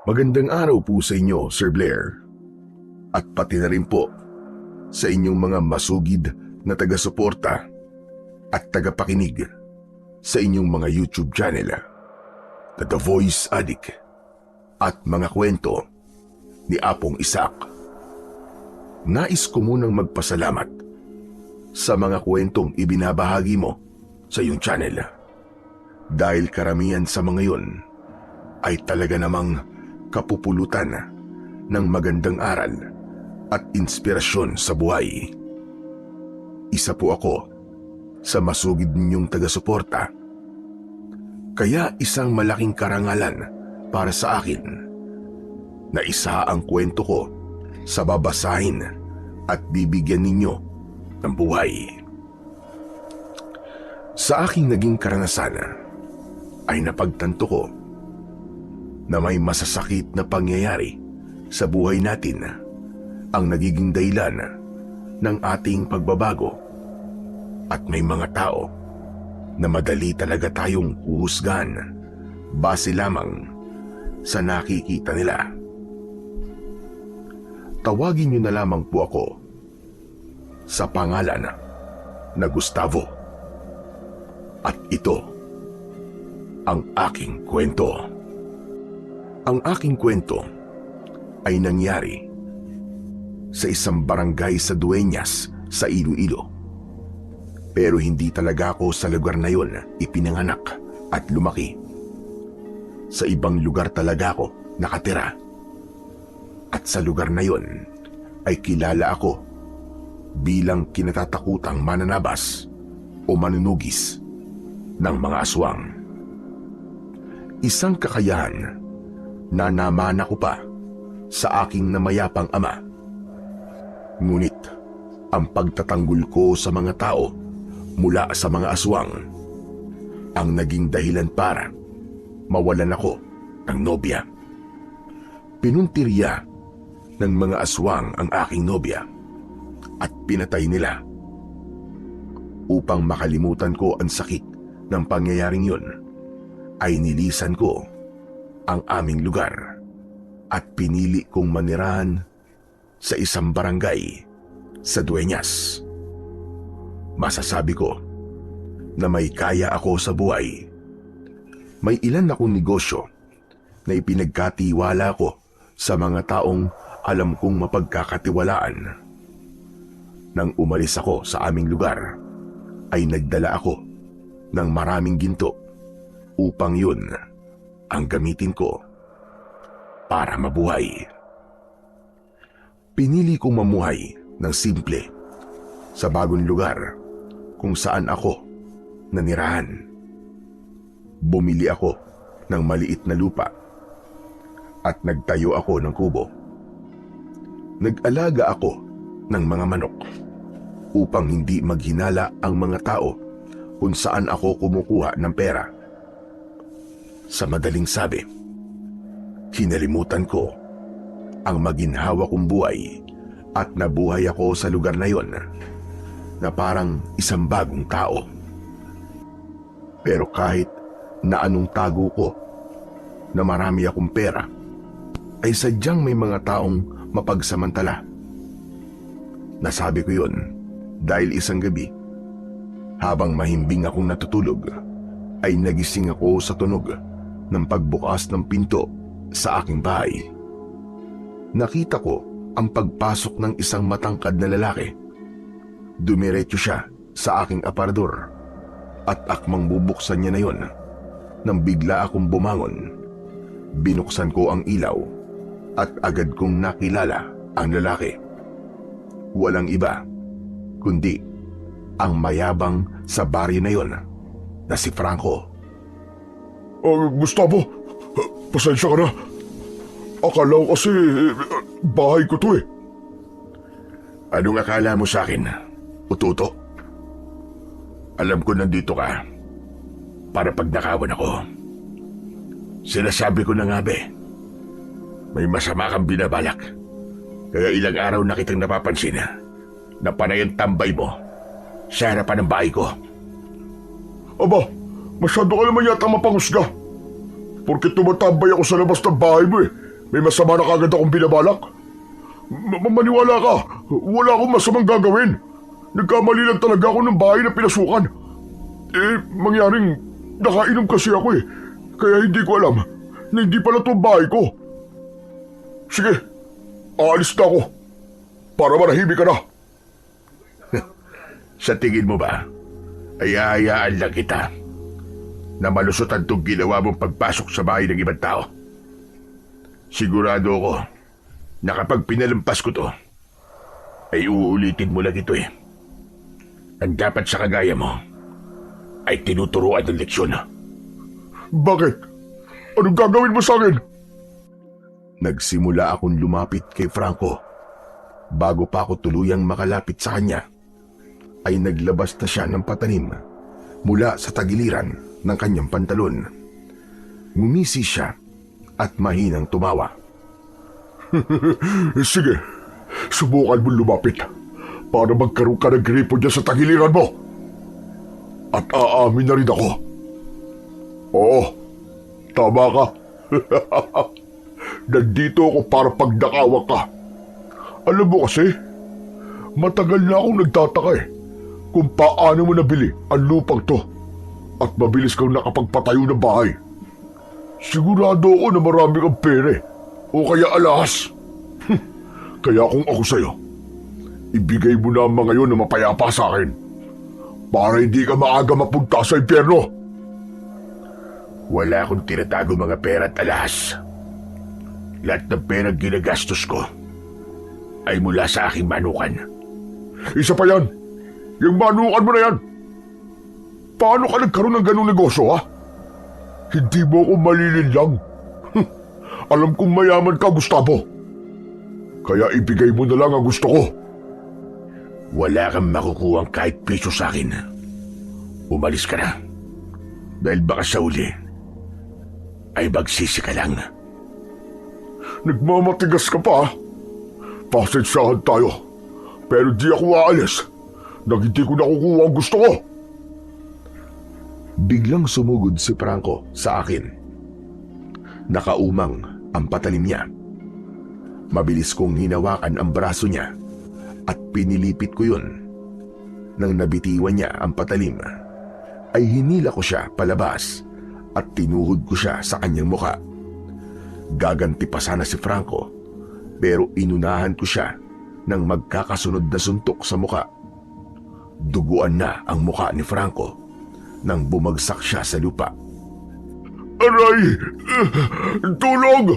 Magandang araw po sa inyo, Sir Blair. At pati na rin po sa inyong mga masugid na taga-suporta at tagapakinig sa inyong mga YouTube channel na The Voice Addict at mga kwento ni Apong Isaac. Nais ko munang magpasalamat sa mga kwentong ibinabahagi mo sa iyong channel dahil karamihan sa mga yon ay talaga namang kapupulutan ng magandang aral at inspirasyon sa buhay. Isa po ako sa masugid ninyong taga-suporta. Kaya isang malaking karangalan para sa akin na isa ang kwento ko sa babasahin at bibigyan ninyo ng buhay. Sa aking naging karanasan ay napagtanto ko na may masasakit na pangyayari sa buhay natin ang nagiging dahilan ng ating pagbabago at may mga tao na madali talaga tayong huhusgahan base lamang sa nakikita nila. Tawagin niyo na lamang po ako sa pangalan na Gustavo. At ito ang aking kwento. Ang aking kwento ay nangyari sa isang barangay sa Dueñas sa Iloilo. Pero hindi talaga ako sa lugar na yon ipinanganak at lumaki. Sa ibang lugar talaga ako nakatira. At sa lugar na yon ay kilala ako bilang kinatatakutang mananabas o manunugis ng mga aswang. Isang kakayahan na namana ko pa sa aking namayapang ama. Ngunit ang pagtatanggol ko sa mga tao mula sa mga aswang ang naging dahilan para mawalan ako ng nobya. Pinuntirya ng mga aswang ang aking nobya at pinatay nila. Upang makalimutan ko ang sakit ng pangyayaring yun, ay nilisan ko ang aming lugar at pinili kong manirahan sa isang barangay sa Dueñas. Masasabi ko na may kaya ako sa buhay. May ilan akong negosyo na ipinagkatiwala ko sa mga taong alam kong mapagkakatiwalaan. Nang umalis ako sa aming lugar, ay nagdala ako ng maraming ginto upang yun ang gamitin ko para mabuhay. Pinili kong mamuhay ng simple sa bagong lugar kung saan ako nanirahan. Bumili ako ng maliit na lupa at nagtayo ako ng kubo. Nag-alaga ako ng mga manok upang hindi maghinala ang mga tao kung saan ako kumukuha ng pera. Sa madaling sabi, kinalimutan ko ang maginhawa kong buhay at nabuhay ako sa lugar na yon na parang isang bagong tao. Pero kahit na anong tago ko na marami akong pera, ay sadyang may mga taong mapagsamantala. Nasabi ko yon dahil isang gabi, habang mahimbing akong natutulog, ay nagising ako sa tunog ng pagbukas ng pinto sa aking bahay. Nakita ko ang pagpasok ng isang matangkad na lalaki. Dumiretso siya sa aking aparador at akmang bubuksan niya na yon nang bigla akong bumangon. Binuksan ko ang ilaw at agad kong nakilala ang lalaki. Walang iba kundi ang mayabang sa baryo na yon na si Franco. Gustavo, pasensya ka na. Akala ko kasi bahay ko to eh. Anong akala mo sa akin, Ututo? Alam ko nandito ka para pagnakawan ako. Sinasabi ko na nga may masama kang binabalak. Kaya ilang araw na kitang napapansin na panay ang tambay mo sa harapan ng bahay ko. Aba, masyado ka naman yata mapangusga. Porket tumatambay ako sa labas ng bahay mo eh. May masama na kagad akong binabalak? Maniwala ka, wala akong masamang gagawin. Nagkamali lang talaga ako ng bahay na pinasukan. Mangyaring nakainom kasi ako kaya hindi ko alam na hindi pala ito bahay ko. Sige, aalis na ako para manahimik ka na. Sa tingin mo ba, ay hahayaan lang kita na malusutan itong ginawa mong pagpasok sa bahay ng ibang tao? Sigurado ako na kapag pinalampas ko to, ay uulitin mo lang ito. Ang dapat sa kagaya mo ay tinuturuan ng leksyon. Bakit? Anong gagawin mo sa akin? Nagsimula akong lumapit kay Franco. Bago pa ako tuluyang makalapit sa kanya, ay naglabas na siya ng patalim mula sa tagiliran ng kanyang pantalon. Ngumisi siya at mahinang tumawa. Sige, subukan mo lumapit para magkaroon ka ng gripo dyan sa tagiliran mo. At aamin na rin ako. Oo, tama ka. Nandito ako para pagdakawan ka. Alam mo kasi, matagal na akong nagtataka kung paano mo nabili ang lupang to at mabilis kang nakapagpatayo ng bahay. Sigurado ako na marami kang pere o kaya alahas. Kaya kung ako sa'yo, ibigay mo na ang mga yun na mapayapa sa akin para hindi ka maaga mapunta sa impyerno. Wala akong tinatago mga pera at alahas. Lahat ng perang ginagastos ko ay mula sa aking manukan. Isa pa yan. Yung manukan mo na yan. Paano ka nagkaroon ng ganung negosyo, ha? Hindi mo ako malilinlang. Alam kong mayaman ka, Gustavo. Kaya ibigay mo na lang ang gusto ko. Wala kang makukuhang kahit piso sa akin. Umalis ka na. Dahil baka sa uli ay magsisi ka lang. Nagmamatigas ka pa, ha? Pasensyahan tayo. Pero di ako aalis nang hindi ko nakukuha ang gusto ko. Biglang sumugod si Franco sa akin. Nakaumang ang patalim niya. Mabilis kong hinawakan ang braso niya at pinilipit ko yun. Nang nabitiwan niya ang patalim, ay hinila ko siya palabas at tinuhod ko siya sa kanyang muka. Gaganti pa sana si Franco, pero inunahan ko siya ng magkakasunod na suntok sa muka. Duguan na ang muka ni Franco nang bumagsak siya sa lupa. Aray! Tulong!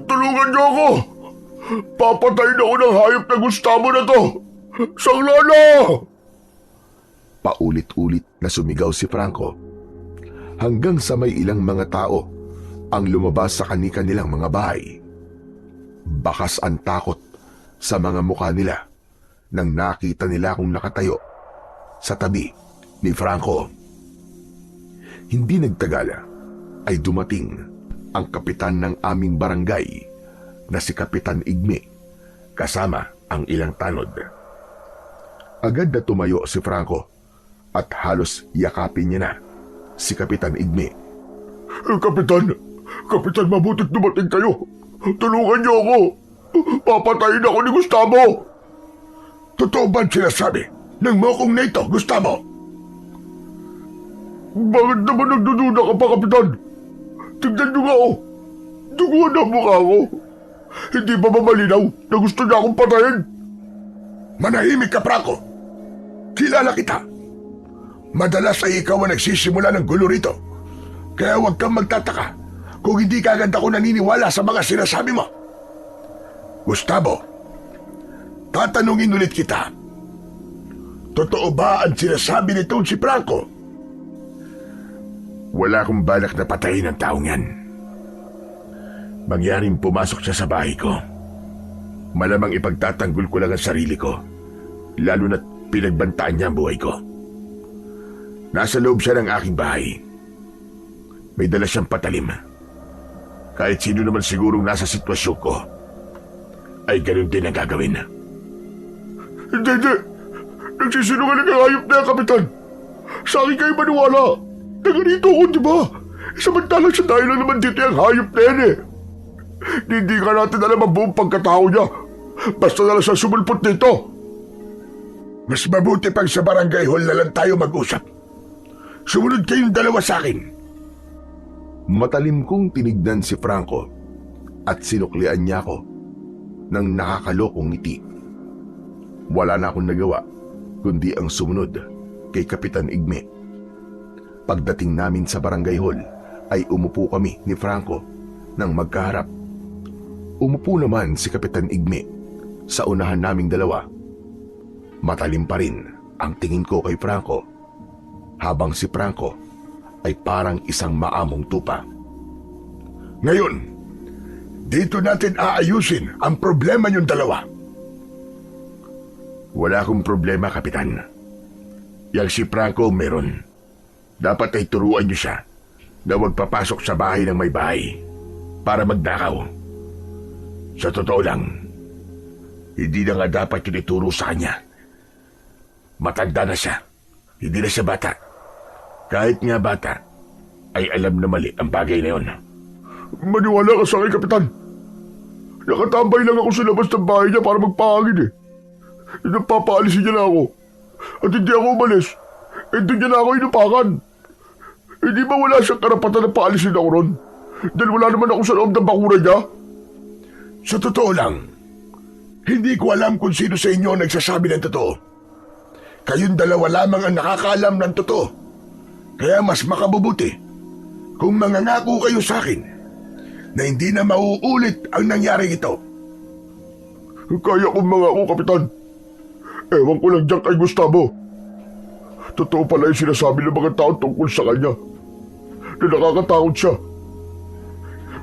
Tulungan niyo ako! Papatayin ako ng hayop na Gustavo na to! Sanglana! Paulit-ulit na sumigaw si Franco hanggang sa may ilang mga tao ang lumabas sa kani-kanilang mga bahay. Bakas ang takot sa mga mukha nila nang nakita nila akong nakatayo sa tabi ni Franco. Hindi nagtagal ay dumating ang kapitan ng aming barangay na si Kapitan Igme kasama ang ilang tanod. Agad na tumayo si Franco at halos yakapin niya na si Kapitan Igme. Kapitan, mabutit dumating kayo. Tulungan niyo ako. Papatayin ako ni Gustavo. Totoo ba ang sinasabi ng mokong na ito, Gustavo? Bakit naman nagdududa ka pa, Kapitan? Tignan niyo nga ako. Duguan ang mukha ko. Hindi ba malinaw na gusto niya akong patayin? Manahimik ka, Franco. Kilala kita. Madalas ay ikaw ang nagsisimula ng gulo rito. Kaya huwag kang magtataka kung hindi ka agad ako naniniwala sa mga sinasabi mo. Gustavo, tatanungin ulit kita. Totoo ba ang sinasabi nitong si Franco? Wala akong balak na patayin ang taong yan. Mangyaring pumasok siya sa bahay ko, malamang ipagtatanggol ko lang ang sarili ko, lalo na't pinagbantaan niya ang buhay ko. Nasa loob siya ng aking bahay. May dala siyang patalim. Kahit sino naman sigurong nasa sitwasyon ko, ay ganun din ang gagawin. Hindi. Nagsisinungaling ang hayop na yan, Kapitan. Sa akin kayo maniwala. Naganito ako, di ba? Samantalang sa dahil lang naman dito yung hayop na yan . Hindi ka natin alam ang buong pagkatao niya. Basta na lang siya sumulpot dito. Mas mabuti pang sa barangay hall na lang tayo mag-usap. Sumunod kayong dalawa sa akin. Matalim kong tinignan si Franco at sinuklian niya ako ng nakakalokong ngiti. Wala na akong nagawa kundi ang sumunod kay Kapitan Igme. Pagdating namin sa barangay hall ay umupo kami ni Franco nang magkaharap. Umupo naman si Kapitan Igme sa unahan naming dalawa. Matalim pa rin ang tingin ko kay Franco, habang si Franco ay parang isang maamong tupa. Ngayon, dito natin aayusin ang problema niyong dalawa. Wala akong problema, Kapitan. Yang si Franco meron. Dapat ay turuan niyo siya na huwag papasok sa bahay ng may bahay para magnakaw. Sa totoo lang, hindi na nga dapat yun ituro sa kanya. Matanda na siya. Hindi na siya bata. Kahit nga bata, ay alam na mali ang bagay na yun. Maniwala ka sa akin, Kapitan. Nakatambay lang ako sa labas ng bahay niya para magpahangin eh. Napapaalisin niya na ako. At hindi ako umalis. Hindi niya na ako inupakan. Hindi ba wala siyang karapatan na paalisin ako ron? Dahil wala naman ako sa loob ng bakuran niya. Sa totoo lang, hindi ko alam kung sino sa inyo ang nagsasabi ng totoo. Kayong dalawa lamang ang nakakaalam ng totoo. Kaya mas makabubuti kung mangangako kayo sa akin na hindi na mauulit ang nangyari ito. Kaya kong mangako, Kapitan. Ewan ko lang dyan kay Gustavo. Totoo pala yung sinasabi ng mga tao tungkol sa kanya. Na nakakatakot siya.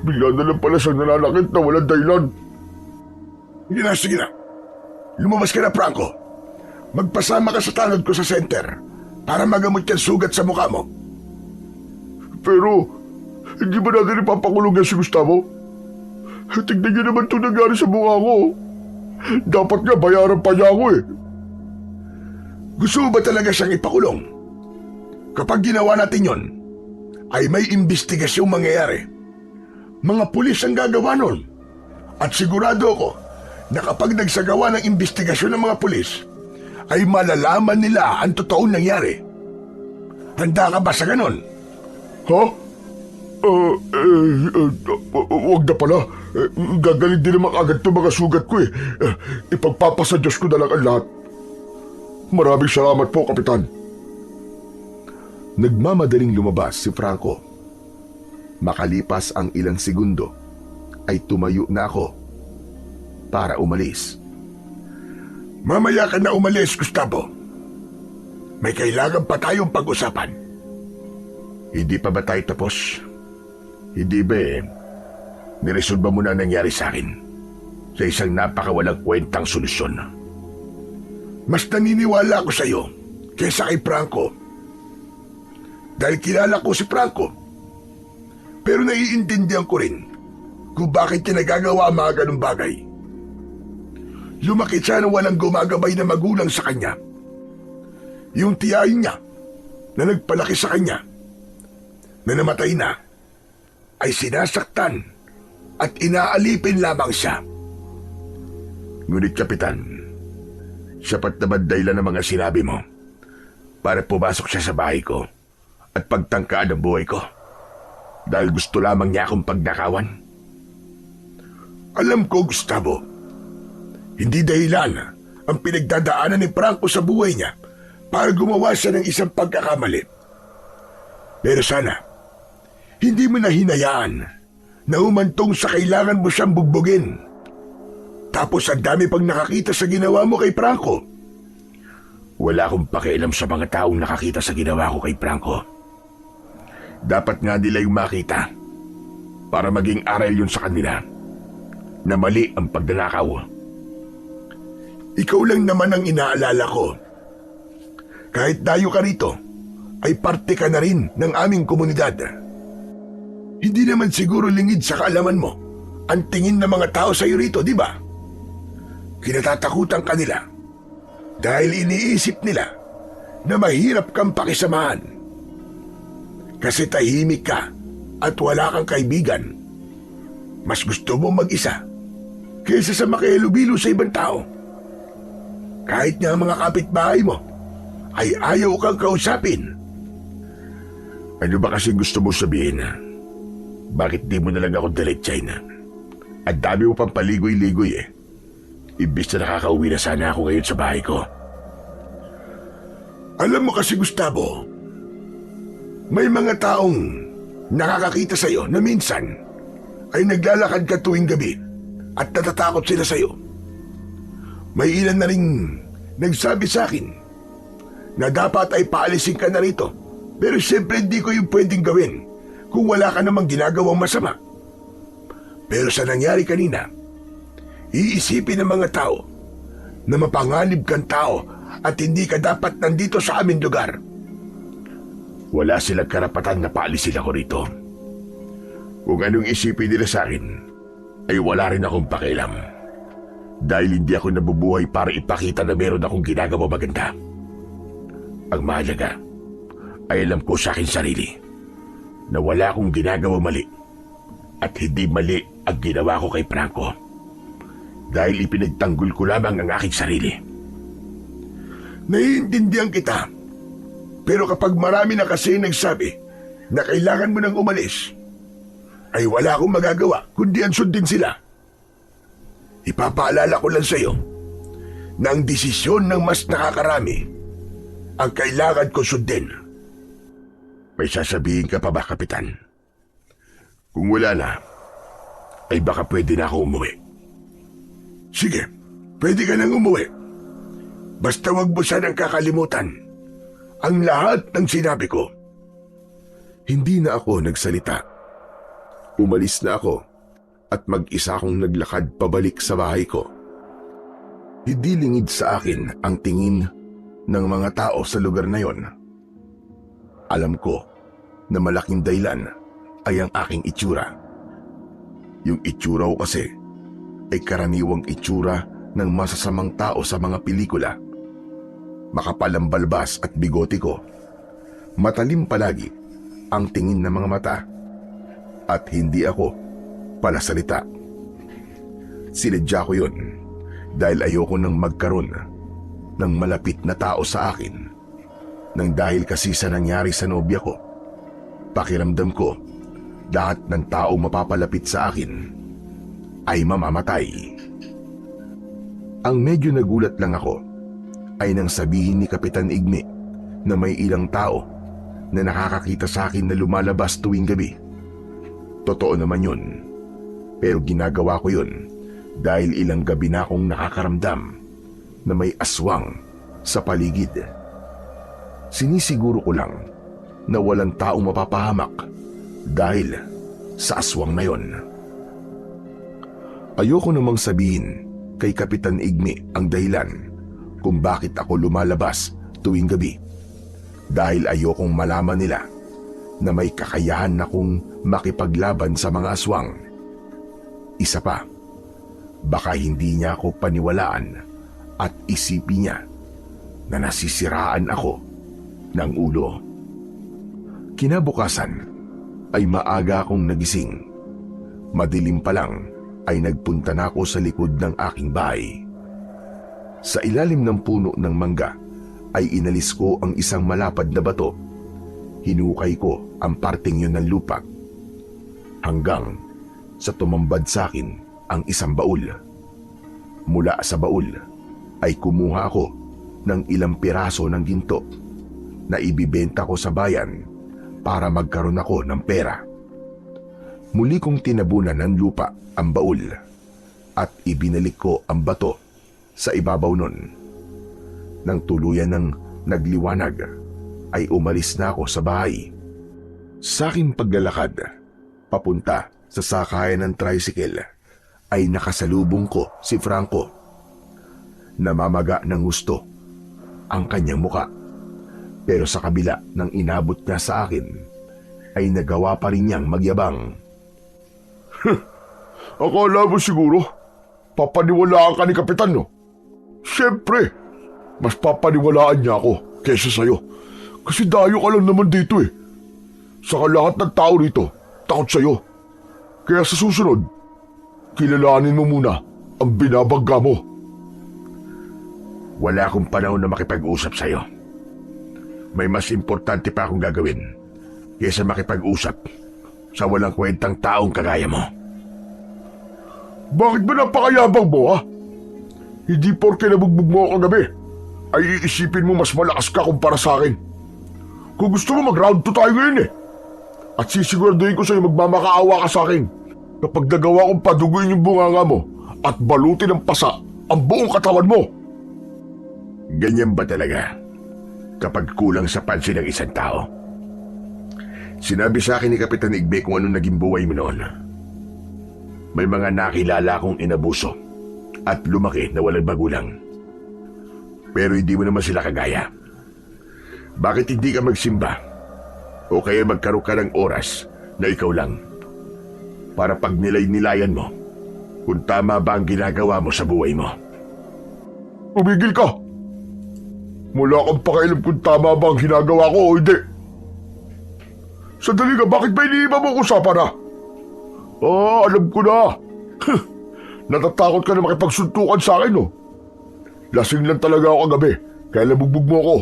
Bigla na lang pala siyang nananakit na walang dahilan. Sige na. Lumabas ka na, Franco. Magpasama ka sa tanod ko sa center para magamot yung sugat sa mukha mo. Pero, hindi ba natin ipapakulong yan si Gustavo? Tignan niyo naman ito nangyari sa mukha ko. Dapat nga bayaran pa niya ako eh. Gusto mo ba talaga siyang ipakulong? Kapag ginawa natin yon, ay may imbestigasyong mangyayari. Mga pulis ang gagawa nun. At sigurado ako na kapag nagsagawa ng imbestigasyon ng mga pulis, ay malalaman nila ang totoong nangyari. Handa ka ba sa ganon? Ha? Huwag na pala. Gagaling din naman agad itong mga sugat ko eh. Ipagpapasa Diyos ko na lang ang lahat. Maraming salamat po, Kapitan. Nagmamadaling lumabas si Franco. Makalipas ang ilang segundo, ay tumayo na ako para umalis. Mamaya ka na umalis, Gustavo. May kailangan pa tayong pag-usapan. Hindi pa ba tayo tapos? Hindi ba niresolba mo na nangyari sa akin sa isang napakawalang kwentang solusyon? Mas naniniwala ako sa iyo kaysa kay Franco. Dahil kilala ko si Franco. Pero naiintindihan ko rin kung bakit niya nagagawa ang mga ganung bagay. Lumaki siya nang walang gumagabay na magulang sa kanya. Yung tiyahin niya na nagpalaki sa kanya, na namatay na, ay sinasaktan at inaalipin lamang siya. Ngunit, Kapitan, sapat naman dahilan ng mga sinabi mo para pumasok siya sa bahay ko at pagtangkaan ang buhay ko dahil gusto lamang niya akong pagnakawan. Alam ko, Gustavo, hindi dahilan ang pinagdadaanan ni Franco sa buhay niya para gumawa siya ng isang pagkakamali. Pero sana, hindi mo na hinayaan na humantong sa kailangan mo siyang bugbugin. Tapos ang dami pang nakakita sa ginawa mo kay Franco. Wala akong pakialam sa mga taong nakakita sa ginawa ko kay Franco. Dapat nga nila yung makita para maging aral yun sa kanila na mali ang pagnanakaw. Ikaw lang naman ang inaalala ko. Kahit dayo ka rito, ay parte ka na rin ng aming komunidad. Hindi naman siguro lingid sa kaalaman mo ang tingin ng mga tao sa iyo rito, di ba? Kinatatakutan ka nila dahil iniisip nila na mahirap kang pakisamahan. Kasi tahimik ka at wala kang kaibigan. Mas gusto mo mag-isa kaysa sa makihalubilo sa ibang tao. Kahit nga mga kapitbahay mo ay ayaw kang kausapin. Ano ba kasi gusto mo sabihin? Bakit di mo na lang ako diretsyahin? Ang dami mo pang paligoy-ligoy eh. Imbis na nakakauwi na sana ako ngayon sa bahay ko. Alam mo kasi, Gustavo, may mga taong nakakakita sa'yo na minsan ay naglalakad ka tuwing gabi at natatakot sila sa'yo. May ilan na ring nagsabi sa akin na dapat ay paalisin ka na rito, pero siyempre hindi ko yung pwedeng gawin kung wala ka namang ginagawang masama. Pero sa nangyari kanina, iisipin ng mga tao na mapanganib kang tao at hindi ka dapat nandito sa aming lugar. Wala silang karapatan na paalisin ako rito. Kung anong isipin nila sa akin, ay wala rin akong pakialam. Dahil hindi ako nabubuhay para ipakita na meron akong ginagawa maganda. Ang mahalaga ay alam ko sa akin sarili na wala akong ginagawa mali at hindi mali ang ginawa ko kay Franco. Dahil ipinagtanggol ko lamang ang aking sarili. Naiintindihan kita. Pero kapag marami na kasi nagsabi na kailangan mo nang umalis, ay wala akong magagawa kundi ang sundin sila. Ipapaalala ko lang sa iyo na ang desisyon ng mas nakakarami ang kailangan ko sundin. May sasabihin ka pa ba, Kapitan? Kung wala na, ay baka pwede na ako umuwi. Sige, pwede ka nang umuwi. Basta wag mo sanang kakalimutan ang lahat ng sinabi ko. Hindi na ako nagsalita. Umalis na ako at mag-isa akong naglakad pabalik sa bahay ko. Hindi lingid sa akin ang tingin ng mga tao sa lugar na yon. Alam ko na malaking dahilan ay ang aking itsura. Yung itsura ko kasi ay karaniwang itsura ng masasamang tao sa mga pelikula. Makapal ang balbas at bigote ko. Matalim palagi ang tingin ng mga mata. At hindi ako palasalita. Sinadya ko yun dahil ayoko nang magkaroon ng malapit na tao sa akin. Nang dahil kasi sa nangyari sa nobya ko, pakiramdam ko lahat ng tao mapapalapit sa akin ay mamamatay. Ang medyo nagulat lang ako ay nang sabihin ni Kapitan Igme na may ilang tao na nakakakita sa akin na lumalabas tuwing gabi. Totoo naman yun, pero ginagawa ko yun dahil ilang gabi na akong nakakaramdam na may aswang sa paligid. Sinisiguro ko lang na walang taong mapapahamak dahil sa aswang na yon. Ayoko namang sabihin kay Kapitan Igme ang dahilan kung bakit ako lumalabas tuwing gabi, dahil ayokong malaman nila na may kakayahan akong makipaglaban sa mga aswang. Isa pa, baka hindi niya ako paniwalaan at isipin niya na nasisiraan ako ng ulo. Kinabukasan ay maaga akong nagising. Madilim pa lang ay nagpunta na ako sa likod ng aking bahay. Sa ilalim ng puno ng mangga ay inalis ko ang isang malapad na bato. Hinukay ko ang parteng yun ng lupa hanggang sa tumambad sa akin ang isang baul. Mula sa baul ay kumuha ako ng ilang piraso ng ginto na ibibenta ko sa bayan para magkaroon ako ng pera. Muli kong tinabunan ng lupa ang baul at ibinalik ko ang bato sa ibabaw nun. Nang tuluyan ng nagliwanag, ay umalis na ako sa bahay. Sa aking paglalakad, papunta sa sakayan ng tricycle, ay nakasalubong ko si Franco. Namamaga ng gusto ang kanyang muka. Pero sa kabila ng inabot niya sa akin, ay nagawa pa rin niyang magyabang. Akala mo siguro, papaniwalaan ka ni Kapitan, no? Siyempre, mas papaniwalaan niya ako kaysa sa'yo. Kasi dayo ka lang naman dito eh. Saka lahat ng tao rito, takot sa'yo. Kaya sa susunod, kilalanin mo muna ang binabangga mo. Wala akong panahon na makipag-usap sa'yo. May mas importante pa akong gagawin kaysa makipag-usap sa walang kwentang taong kagaya mo. Bakit ba napakayabang mo, ha? Hindi porke nabugbog mo ako kagabi ay iisipin mo mas malakas ka kumpara sa akin. Kung gusto mo mag-round 2 tayo ngayon eh. At sisiguraduhin ko sa'yo magmamakaawa ka sa akin kapag nagawa kong paduguin yung bunganga mo at balutin ng pasa ang buong katawan mo. Ganyan ba talaga kapag kulang sa pansin ng isang tao? Sinabi sa akin ni Kapitan Igbe kung anong naging buhay mo noon. May mga nakilala akong inabuso at lumaki na walang magulang. Pero hindi mo naman sila kagaya. Bakit hindi ka magsimba o kaya magkaroon ka ng oras na ikaw lang para pag nilay-nilayan mo kung tama ba ang ginagawa mo sa buhay mo? Tumigil ka! Wala kang pakialam kung tama ba ang ginagawa ko o hindi. Sandali ka, bakit ba iniiba mo ang usapan na? Alam ko na. Natatakot ka na makipagsuntukan sa akin, no? Lasing lang talaga ako kagabi, kaya nabugbog mo ako.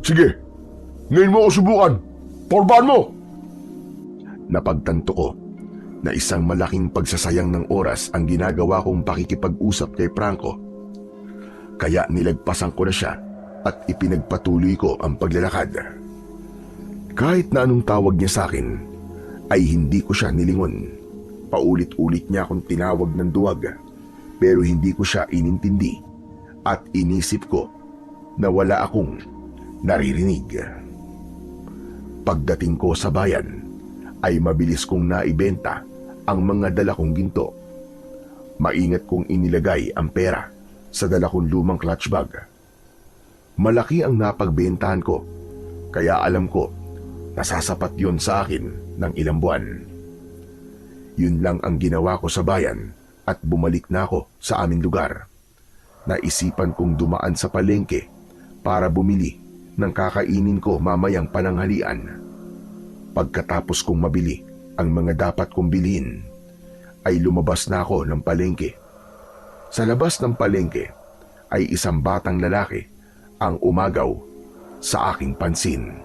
Sige, ngayon mo ako subukan. Porbahan mo! Napagtanto ko na isang malaking pagsasayang ng oras ang ginagawa kong pakikipag-usap kay Franco. Kaya nilagpasan ko na siya at ipinagpatuloy ko ang paglalakad. Kahit na anong tawag niya sa akin, ay hindi ko siya nilingon. Paulit-ulit niya akong tinawag ng duwag, pero hindi ko siya inintindi at inisip ko na wala akong naririnig. Pagdating ko sa bayan, ay mabilis kong naibenta ang mga dala kong ginto. Maingat kong inilagay ang pera sa dala kong lumang clutch bag. Malaki ang napagbentahan ko, kaya alam ko nasasapat yon sa akin ng ilang buwan. Yun lang ang ginawa ko sa bayan at bumalik na ako sa aming lugar. Naisipan kong dumaan sa palengke para bumili ng kakainin ko mamayang pananghalian. Pagkatapos kong mabili ang mga dapat kong bilhin, ay lumabas na ako ng palengke. Sa labas ng palengke ay isang batang lalaki ang umagaw sa aking pansin.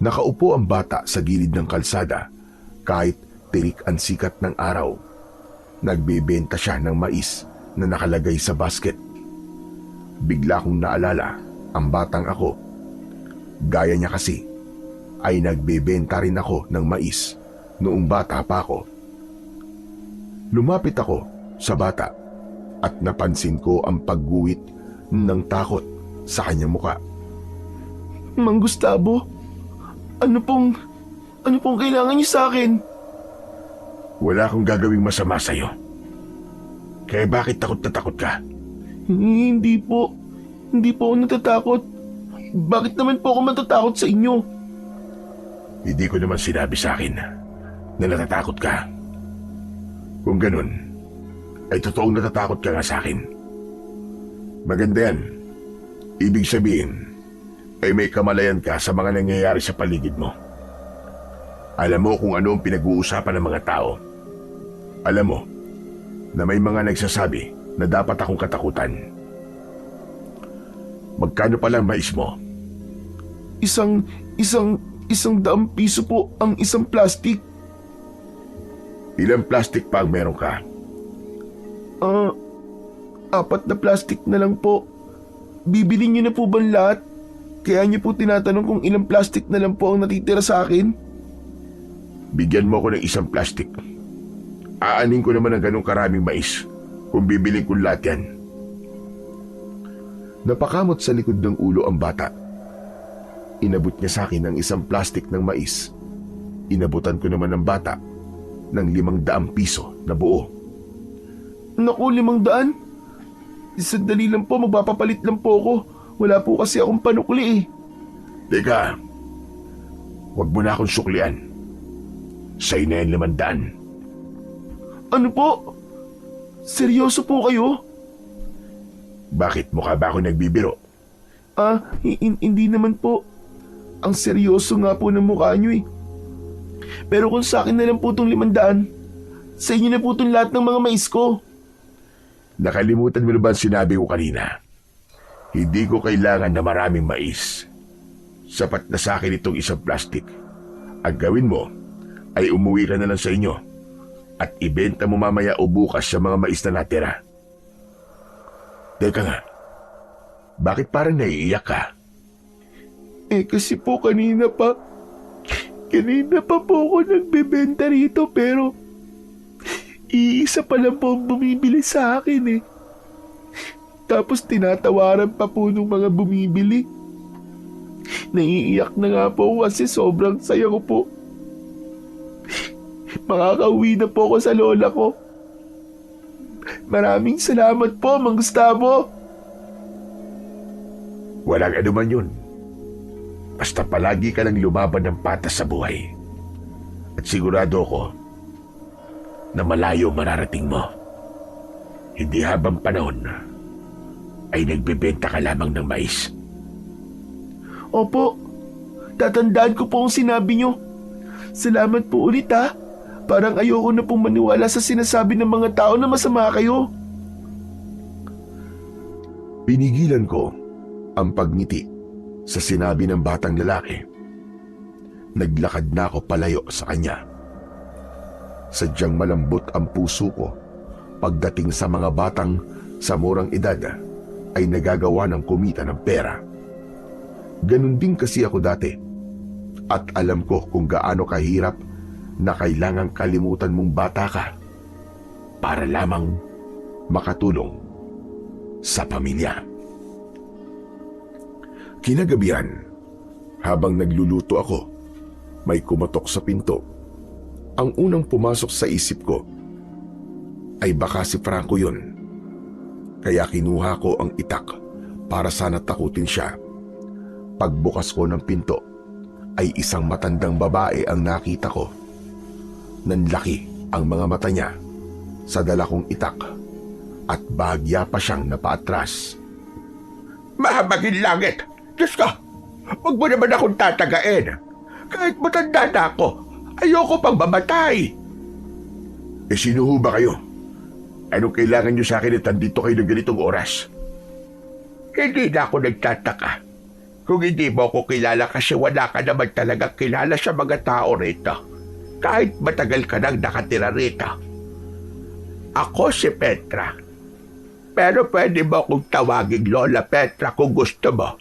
Nakaupo ang bata sa gilid ng kalsada kahit tirik ang sikat ng araw. Nagbebenta siya ng mais na nakalagay sa basket. Bigla kong naalala ang batang ako. Gaya niya kasi ay nagbebenta rin ako ng mais noong bata pa ako. Lumapit ako sa bata at napansin ko ang pagguhit ng takot sa kanyang muka. Mang Gustavo, ano pong kailangan niyo sa akin? Wala akong gagawing masama sa'yo. Kaya bakit takot na takot ka? Hindi po ako natatakot. Bakit naman po ako matatakot sa inyo? Hindi ko naman sinabi sa akin na natatakot ka. Kung ganun, ay totoong natatakot ka nga sa akin. Maganda yan. Ibig sabihin, ay may kamalayan ka sa mga nangyayari sa paligid mo. Alam mo kung ano ang pinag-uusapan ng mga tao. Alam mo na may mga nagsasabi na dapat akong katakutan. Magkano pa lang mais mo? Isang daang piso po ang isang plastic. Ilang plastic pa ang meron ka? 4 na plastic na lang po. Bibili niyo na po ba lahat? Kaya niyo po tinatanong kung ilang plastic na lang po ang natitira sa akin? Bigyan mo ako ng isang plastic. Aanin ko naman ng ganong karaming mais kung bibiling ko lahat yan. Napakamot sa likod ng ulo ang bata. Inabot niya sa akin ang isang plastic ng mais. Inabutan ko naman ng bata ng 500 piso na buo. Naku, 500? Sandali lang po, magpapapalit lang po ako. Wala po kasi akong panukli eh. Teka, huwag mo na akong suklian. Sa'yo na yan 500. Ano po? Seryoso po kayo? Bakit mukha ba ako nagbibiro? Hindi naman po. Ang seryoso nga po ng mukha nyo eh. Pero kung sa akin na lang po itong 500, Sa inyo na po itong lahat ng mga mais ko. Nakalimutan mo na ba ang sinabi ko kanina? Hindi ko kailangan na maraming mais. Sapat na sa akin itong isang plastic. Ang gawin mo ay umuwi ka na lang sa inyo at ibenta mo mamaya o bukas sa mga mais na natira. Teka nga, bakit parang naiiyak ka? Kasi po kanina pa po ako nagbebenta rito pero iisa pa lang po ang bumibili sa akin eh. Tapos tinatawaran pa po ng mga bumibili. Naiiyak na nga po ako kasi sobrang saya ko po. Makakauwi na po ako sa lola ko. Maraming salamat po, Mang Gustavo. Walang anuman yun. Basta palagi ka lang lumaban ng patas sa buhay. At sigurado ko na malayo mararating mo. Hindi habang panahon ay nagbebenta ka lamang ng mais. Opo, tatandaan ko po ang sinabi nyo. Salamat po ulit ha. Parang ayoko na pong maniwala sa sinasabi ng mga tao na masama kayo. Pinigilan ko ang pagngiti sa sinabi ng batang lalaki. Naglakad na ako palayo sa kanya. Sadyang malambot ang puso ko pagdating sa mga batang sa murang edad ay nagagawa ng kumita ng pera. Ganun din kasi ako dati at alam ko kung gaano kahirap na kailangang kalimutan mong bata ka para lamang makatulong sa pamilya. Kinagabihan, habang nagluluto ako, may kumatok sa pinto. Ang unang pumasok sa isip ko ay baka si Franco yun. Kaya kinuha ko ang itak para sana takutin siya. Pagbukas ko ng pinto ay isang matandang babae ang nakita ko. Nanlaki ang mga mata niya sa dala kong itak at bahagya pa siyang napaatras. Mahabagin langit! Diyos ka! Huwag mo naman akong tatagain! Kahit matanda na ako, ayoko pang mamatay! Sino ho ba kayo? Anong kailangan niyo sa akin at andito kayo ng ganitong oras? Hindi na ako nagtataka. Kung hindi mo ako kilala kasi wala ka naman talaga kilala sa mga tao rito. Kahit matagal ka nang nakatira rito. Ako si Petra. Pero pwede mo akong tawaging Lola Petra kung gusto mo.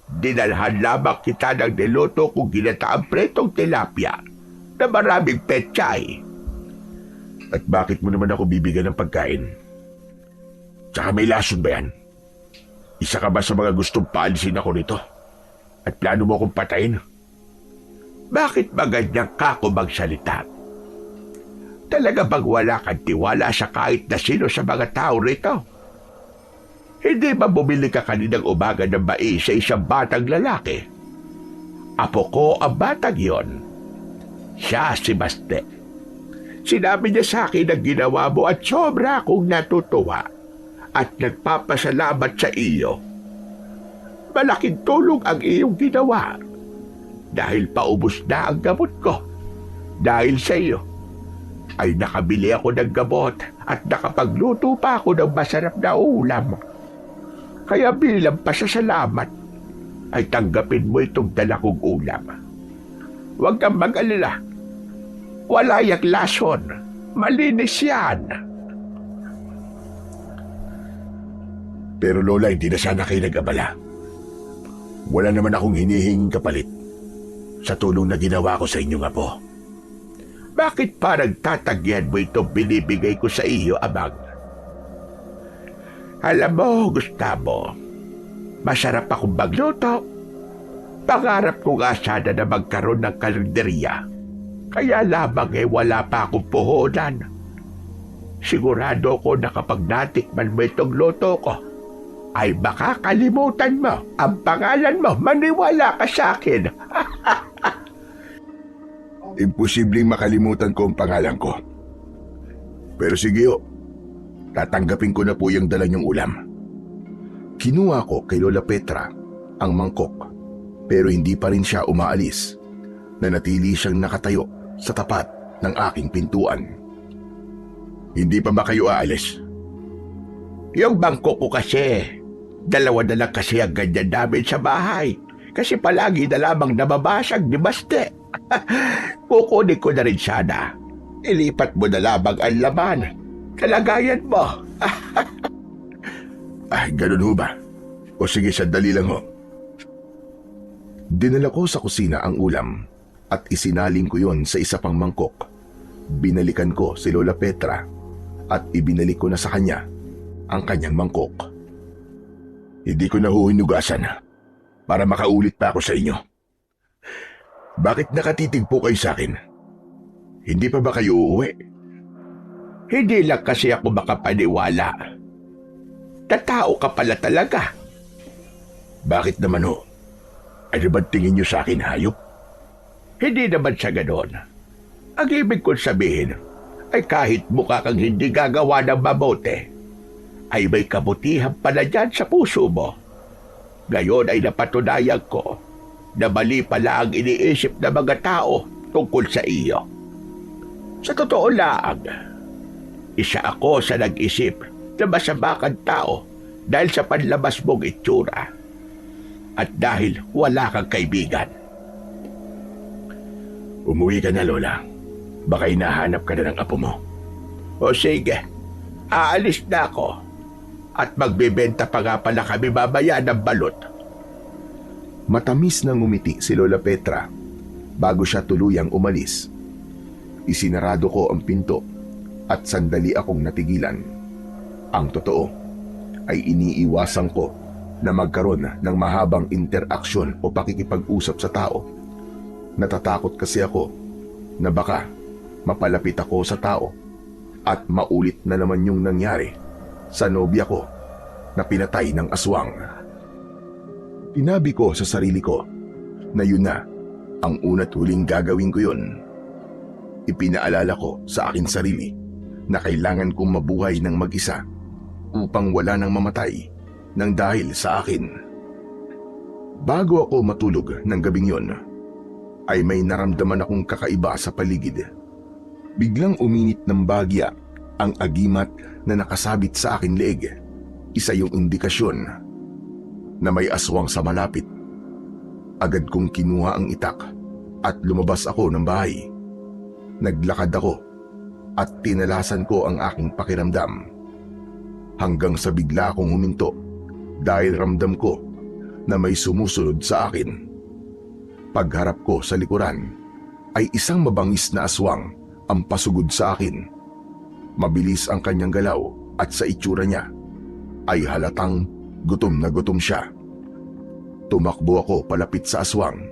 Dinalhan lamang kita ng niluto kong ginataang pretong tilapia na maraming petchay. At bakit mo naman ako bibigyan ng pagkain? Tsaka may lason ba yan? Isa ka ba sa mga gustong paalisin ako nito? At plano mo akong patayin? Bakit ba ganyan ka kung magsalita? Talaga bang wala kang tiwala sa kahit na sino sa mga tao rito? Hindi ba bumili ka kaninang umaga ng mais sa isang batang lalaki? Apo ko ang batang yon. Siya si Baste. Sinabi niya sa akin ang ginawa mo at sobra akong natutuwa at nagpapasalamat sa iyo. Malaking tulong ang iyong ginawa dahil paubos na ang gamot ko. Dahil sa iyo ay nakabili ako ng gamot at nakapagluto pa ako ng masarap na ulam. Kaya bilang pasasalamat ay tanggapin mo itong dala kong ulam. Huwag kang mag-alala. Wala yang lason. Malinis yan. Pero Lola, hindi na sana kayo nag-abala. Wala naman akong hinihinging kapalit sa tulong na ginawa ko sa inyong apo. Bakit parang tatagyan mo itong binibigay ko sa iyo, Amang? Alam mo, Gustavo, masarap akong magluto. Pangarap ko nga sana na magkaroon ng kalenderya. Kaya lamang wala pa akong puhunan. Sigurado ko na kapag natikman mo itong luto ko, ay makakalimutan mo ang pangalan mo. Maniwala ka sa akin. Imposibleng makalimutan ko ang pangalan ko. Pero sige ho, tatanggapin ko na po yung dala niyong ulam. Kinuha ko kay Lola Petra ang mangkok, pero hindi pa rin siya umaalis. Nanatili siyang nakatayo sa tapat ng aking pintuan. Hindi pa ba kayo aalis? Yung bangko ko kasi, dalawa na lang kasi ang ganyan namin sa bahay. Kasi palagi na lamang nababasag ni Baste. Kukunin ko na rin sana. Ilipat mo na lamang ang laman. Kalagayan mo. Ganun ho ba? O sige, sandali lang ho. Dinala ko sa kusina ang ulam at isinaling ko yon sa isa pang mangkok. Binalikan ko si Lola Petra at ibinalik ko na sa kanya ang kanyang mangkok. Hindi ko na hinugasan para makaulit pa ako sa inyo. Bakit nakatitig po kayo sa akin? Hindi pa ba kayo uuwi? Hindi lang kasi ako makapaniwala. Tatao ka pala talaga. Bakit naman ho? Ano ba tingin niyo sa akin, hayop? Hindi naman sa ganon. Ang ibig kong sabihin ay kahit mukha kang hindi gagawa ng mabuti, ay may kabutihan pala dyan sa puso mo. Ngayon ay napatunayan ko na mali pala ang iniisip ng mga tao tungkol sa iyo. Sa totoo lang, isa ako sa nag-isip na masama kang tao dahil sa panlabas mong itsura at dahil wala kang kaibigan. Umuwi ka na, Lola. Baka hinahanap ka na ng apo mo. O sige, aalis na ako. At magbebenta pa nga pala kami mamaya ng balot. Matamis na ngumiti si Lola Petra bago siya tuluyang umalis. Isinarado ko ang pinto at sandali akong natigilan. Ang totoo ay iniiwasan ko na magkaroon ng mahabang interaksyon o pakikipag-usap sa tao. Natatakot kasi ako na baka mapalapit ako sa tao at maulit na naman yung nangyari sa nobya ko na pinatay ng aswang. Tinabi ko sa sarili ko na yun na ang una't huling gagawin ko yun. Ipinaalala ko sa akin sarili na kailangan kong mabuhay ng mag-isa upang wala nang mamatay ng dahil sa akin. Bago ako matulog ng gabing yon, ay may naramdaman akong kakaiba sa paligid. Biglang uminit ng bagya ang agimat na nakasabit sa akin leeg. Isa yung indikasyon na may aswang sa malapit. Agad kong kinuha ang itak at lumabas ako ng bahay. Naglakad ako at tinalasan ko ang aking pakiramdam. Hanggang sa bigla akong huminto dahil ramdam ko na may sumusunod sa akin. Pagharap ko sa likuran ay isang mabangis na aswang ang pasugod sa akin. Mabilis ang kanyang galaw at sa itsura niya ay halatang gutom na gutom siya. Tumakbo ako palapit sa aswang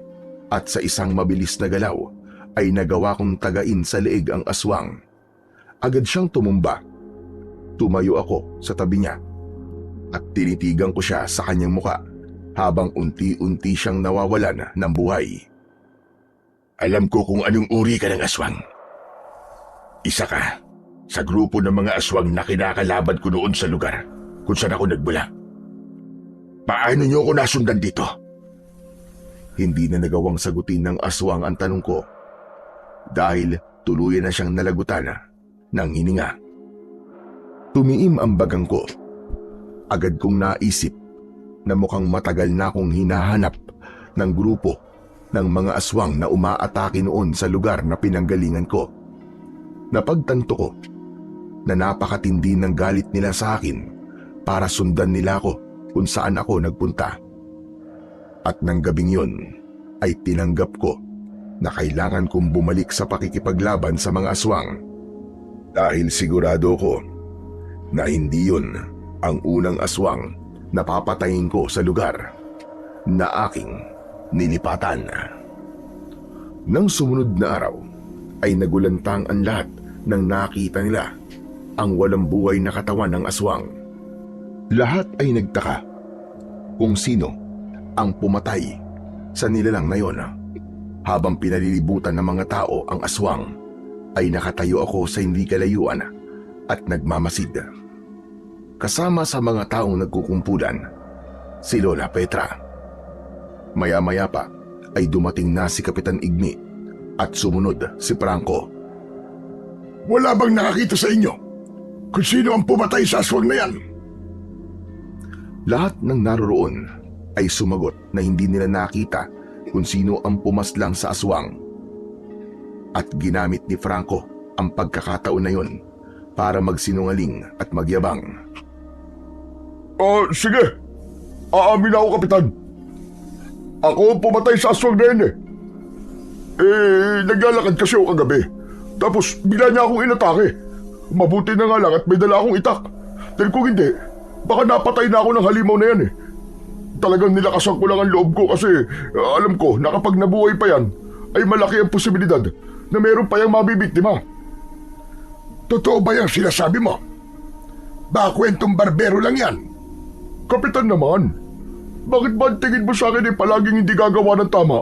at sa isang mabilis na galaw ay nagawa kong tagain sa leeg ang aswang. Agad siyang tumumba. Tumayo ako sa tabi niya at tinitigan ko siya sa kanyang muka habang unti-unti siyang nawawalan ng buhay. Alam ko kung anong uri ka ng aswang. Isa ka sa grupo ng mga aswang na kinakalaban ko noon sa lugar kung saan ako nagmula. Paano niyo ako nasundan dito? Hindi na nagawang sagutin ng aswang ang tanong ko dahil tuluyan na siyang nalagutan ng hininga. Tumiim ang bagang ko. Agad kong naisip na mukhang matagal na akong hinahanap ng grupo ng mga aswang na umaatake noon sa lugar na pinanggalingan ko. Napagtanto ko na napakatindi ng galit nila sa akin para sundan nila ako kung saan ako nagpunta. At nang gabing yun ay tinanggap ko na kailangan kong bumalik sa pakikipaglaban sa mga aswang dahil sigurado ko na hindi yun ang unang aswang na papatayin ko sa lugar na aking nilipatan. Nang sumunod na araw ay nagulantang ang lahat nang nakita nila ang walang buhay na katawan ng aswang. Lahat ay nagtaka kung sino ang pumatay sa nilalang na yon. Habang pinalilibutan ng mga tao ang aswang, ay nakatayo ako sa hindi kalayuan at nagmamasid. Kasama sa mga taong nagkukumpulan, si Lola Petra. Maya-maya pa ay dumating na si Kapitan Igni at sumunod si Franco. Wala bang nakakita sa inyo? kung sino ang pumatay sa aswang na yan. Lahat ng naroroon ay sumagot na hindi nila nakita kung sino ang pumaslang sa aswang. At ginamit ni Franco ang pagkakataon na yon para magsinungaling at magyabang. Sige. Aamin ako, Kapitan. Ako ang pumatay sa aswang na yan eh. Naglalakad kasi ako kagabi. Tapos bigla niya akong inatake. Mabuti na nga lang at may dala akong itak. Dahil kung hindi, baka napatay na ako ng halimaw na yan eh. Talagang nilakasan ko lang ang loob ko kasi alam ko na kapag nabuhay pa yan, ay malaki ang posibilidad na meron pa yang mabibiktima. Totoo ba yung sinasabi mo? Baka kwentong barbero lang yan. Kapitan naman, bakit ba ang tingin mo sa akin ay palaging hindi gagawa ng tama?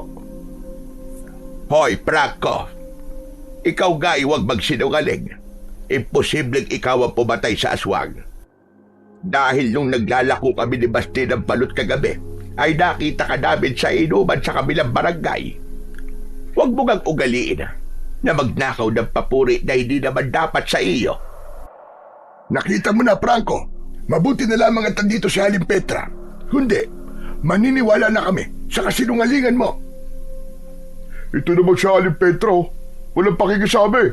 Hoy, Franco! Ikaw nga iwag magsinungaling. Imposibleng ikaw ang pumatay sa aswang. Dahil nung naglalako kami ni Basti ng balot kagabi, ay nakita ka namin sa inuman sa kabilang barangay. Huwag mo ngang ugaliin na magnakaw ng papuri na hindi naman dapat sa iyo. Nakita mo na, Franco. Mabuti na lamang at andito si Haling Petra. Kundi, maniniwala na kami sa kasinungalingan mo. Ito naman si Haling Petra, oh. Walang pakikisabi.